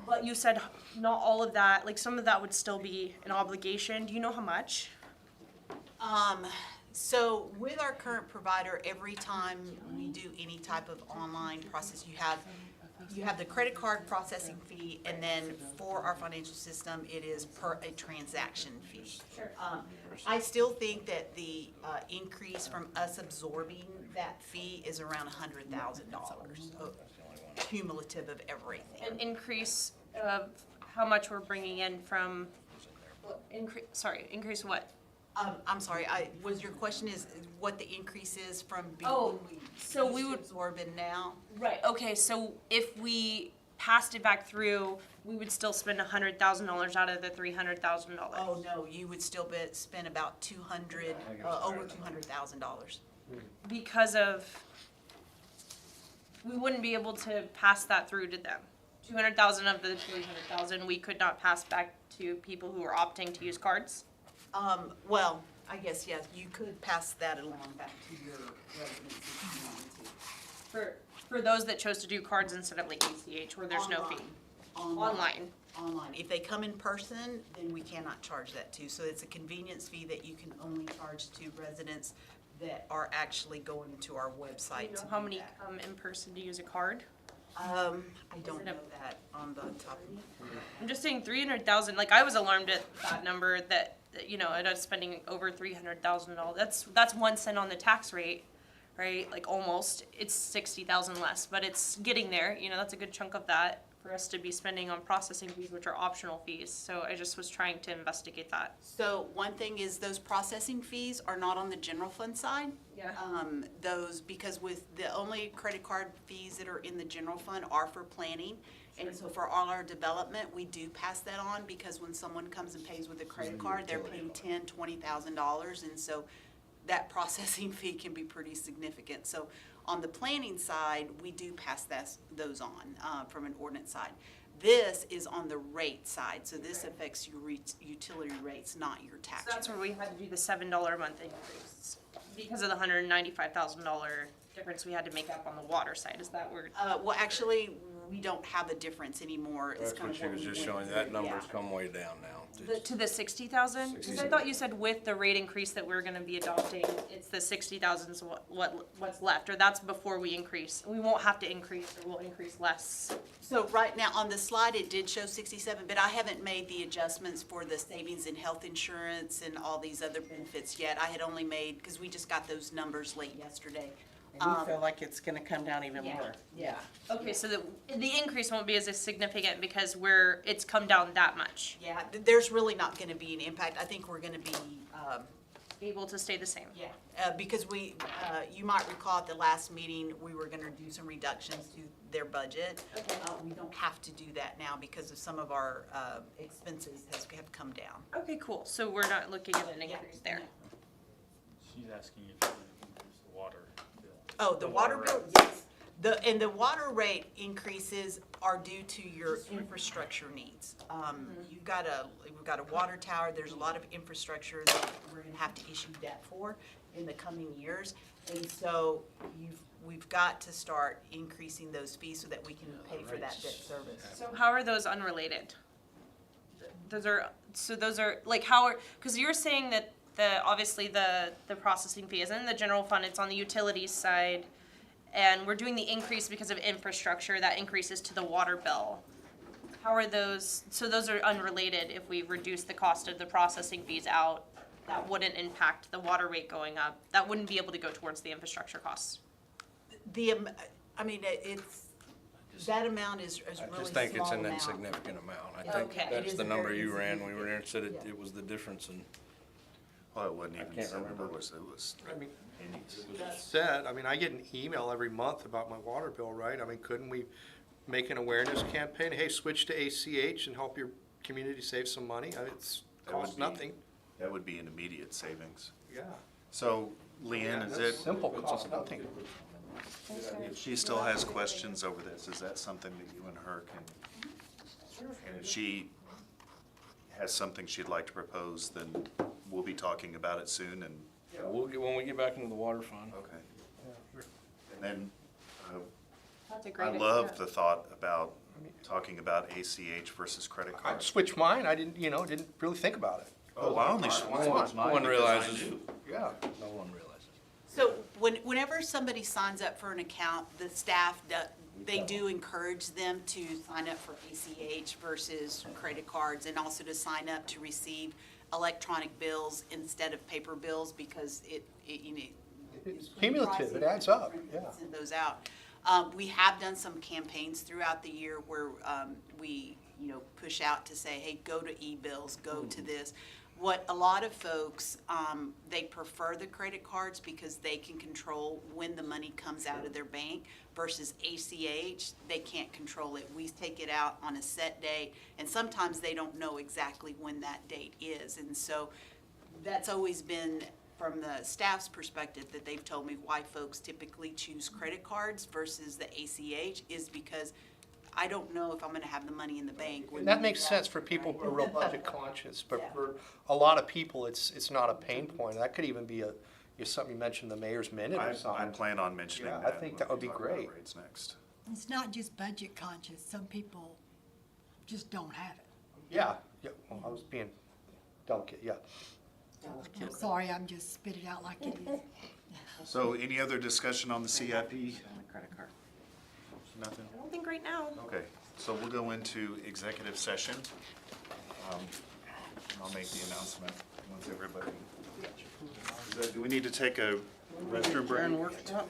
Speaker 8: But you said not all of that, like some of that would still be an obligation. Do you know how much?
Speaker 4: So with our current provider, every time we do any type of online process, you have the credit card processing fee, and then for our financial system, it is per a transaction fee.
Speaker 8: Sure.
Speaker 4: I still think that the increase from us absorbing that fee is around $100,000 cumulative of everything.
Speaker 8: An increase of how much we're bringing in from, increase what?
Speaker 4: I'm sorry, was your question is what the increase is from
Speaker 8: Oh,
Speaker 4: being
Speaker 8: so we would-
Speaker 4: absorb in now?
Speaker 8: Right, okay, so if we passed it back through, we would still spend $100,000 out of the $300,000.
Speaker 4: Oh, no, you would still spend about over $200,000.
Speaker 8: Because of, we wouldn't be able to pass that through to them. 200,000 of the 300,000 we could not pass back to people who are opting to use cards.
Speaker 4: Well, I guess, yes, you could pass that along back to your residents if you wanted to.
Speaker 8: For those that chose to do cards instead of like ACH where there's no fee. Online.
Speaker 4: Online. If they come in person, then we cannot charge that too. So it's a convenience fee that you can only charge to residents that are actually going to our website.
Speaker 8: You know
Speaker 4: to
Speaker 8: how
Speaker 4: do
Speaker 8: many
Speaker 4: that.
Speaker 8: come in person to use a card?
Speaker 4: I don't
Speaker 8: it
Speaker 4: know
Speaker 8: a-
Speaker 4: that on the top of my head.
Speaker 8: I'm just saying 300,000, like I was alarmed at that number that, you know, and I was spending over $300,000. That's 1 cent on the tax rate, right? Like almost, it's 60,000 less, but it's getting there, you know, that's a good chunk of that for us to be spending on processing fees, which are optional fees. So I just was trying to investigate that.
Speaker 4: So one thing is those processing fees are not on the general fund side.
Speaker 8: Yeah.
Speaker 4: Those, because with the only credit card fees that are in the general fund are for planning. And so for all our development, we do pass that on because when someone comes and pays with a credit card, they're paying $10,000-$20,000. And so that processing fee can be pretty significant. So on the planning side, we do pass those on from an ordinance side. This is on the rate side, so this affects your utility rates, not your tax
Speaker 8: So that's
Speaker 4: rate.
Speaker 8: where we had to do the $7 a month increase because of the $195,000 difference we had to make up on the water side. Is that where?
Speaker 4: Well, actually, we don't have a difference anymore. It's
Speaker 5: That's
Speaker 4: kind
Speaker 5: what
Speaker 4: of
Speaker 5: she was
Speaker 4: we
Speaker 5: just
Speaker 4: went
Speaker 5: showing,
Speaker 4: through.
Speaker 5: that number's
Speaker 4: Yeah.
Speaker 5: come way down now.
Speaker 8: To the 60,000? Because I thought you said with the rate increase that we're gonna be adopting, it's the 60,000 is what's left, or that's before we increase. We won't have to increase, or we'll increase less.
Speaker 4: So right now, on the slide, it did show 67, but I haven't made the adjustments for the savings in health insurance and all these other benefits yet. I had only made, because we just got those numbers late yesterday.
Speaker 6: And you feel like it's gonna come down even
Speaker 4: Yeah,
Speaker 6: more?
Speaker 4: yeah.
Speaker 8: Okay, so the increase won't be as significant because it's come down that much.
Speaker 4: Yeah, there's really not gonna be an impact. I think we're gonna be,
Speaker 8: Able to stay the same.
Speaker 4: yeah, because you might recall at the last meeting, we were gonna do some reductions to their budget.
Speaker 8: Okay.
Speaker 4: We don't have to do that now because of some of our expenses have come down.
Speaker 8: Okay, cool. So we're not looking at an increase there.
Speaker 7: She's asking if you increase the water bill.
Speaker 4: Oh, the water bill,
Speaker 7: rate.
Speaker 4: yes. And the water rate increases are due to your infrastructure needs. We've got a water tower, there's a lot of infrastructure that we're gonna have to issue debt for in the coming years. And so we've got to start increasing those fees so that we can pay for that debt service.
Speaker 8: So how are those unrelated? Those are like because you're saying that obviously the processing fee isn't in the general fund, it's on the utilities side. And we're doing the increase because of infrastructure, that increases to the water bill. How are those, so those are unrelated. If we reduce the cost of the processing fees out, that wouldn't impact the water rate going up. That wouldn't be able to go towards the infrastructure costs.
Speaker 4: I mean, that amount is really small
Speaker 5: I just think it's an
Speaker 4: amount.
Speaker 5: insignificant amount. I
Speaker 8: Okay.
Speaker 5: think
Speaker 8: It
Speaker 5: that's
Speaker 4: is
Speaker 5: the
Speaker 4: a
Speaker 5: number
Speaker 4: very
Speaker 5: you ran, we were there, and said
Speaker 4: insignificant-
Speaker 5: it was the difference in.
Speaker 1: Well, it wasn't
Speaker 5: I
Speaker 1: even
Speaker 5: can't
Speaker 1: $7,
Speaker 5: remember.
Speaker 1: it was
Speaker 2: I mean,
Speaker 1: pennies.
Speaker 2: that said, I mean, I get an email every month about my water bill, right? I mean, couldn't we make an awareness campaign? Hey, switch to ACH and help your community save some money? I mean, it's
Speaker 1: That would
Speaker 2: costs
Speaker 1: be-
Speaker 2: nothing.
Speaker 1: That would be an immediate savings.
Speaker 2: Yeah.
Speaker 1: So, Leanne, is it,
Speaker 2: Simple, costs nothing.
Speaker 1: if she still has questions over this, is that something that you and her can? And if she has something she'd like to propose, then we'll be talking about it soon and,
Speaker 5: When we get back into the water fund.
Speaker 1: okay. And then,
Speaker 8: That's a great
Speaker 1: I
Speaker 8: idea.
Speaker 1: love the thought about talking about ACH versus credit
Speaker 2: I
Speaker 1: card.
Speaker 2: switched mine, I didn't really think about it.
Speaker 1: Oh, I only switched mine
Speaker 5: No one
Speaker 1: because I
Speaker 5: realizes.
Speaker 1: knew.
Speaker 2: Yeah.
Speaker 5: No one realizes.
Speaker 4: So whenever somebody signs up for an account, the staff, they do encourage them to sign up for ACH versus credit cards, and also to sign up to receive electronic bills instead of paper bills, because
Speaker 2: It's cumulative, it adds up, yeah.
Speaker 4: Send those out. We have done some campaigns throughout the year where we, push out to say, hey, go to e-bills, go to this. What a lot of folks, they prefer the credit cards because they can control when the money comes out of their bank, versus ACH, they can't control it. We take it out on a set date, and sometimes they don't know exactly when that date is. And so that's always been, from the staff's perspective, that they've told me why folks typically choose credit cards versus the ACH is because I don't know if I'm gonna have the money in the bank. when
Speaker 2: And that
Speaker 4: the
Speaker 2: makes sense for people who are real budget conscious, but for a lot of people, it's not a pain point. That could even be a Is something you mentioned the mayor's minute
Speaker 1: I
Speaker 2: or something?
Speaker 1: plan on mentioning
Speaker 2: Yeah,
Speaker 1: that.
Speaker 2: I think
Speaker 1: when
Speaker 2: that
Speaker 1: we
Speaker 2: would be
Speaker 1: talk about
Speaker 2: great.
Speaker 1: rates next.
Speaker 3: It's not just budget conscious, some people just don't have it.
Speaker 2: Yeah, yeah, well, I was being delicate, yeah.
Speaker 3: I'm sorry, I'm just spit it out like it is.
Speaker 1: So any other discussion on the CIP?
Speaker 6: On the credit card.
Speaker 1: Nothing?
Speaker 8: I don't think right now.
Speaker 1: Okay, so we'll go into executive session. I'll make the announcement once everybody. Do we need to take a restroom break?
Speaker 6: Adjourn workshop.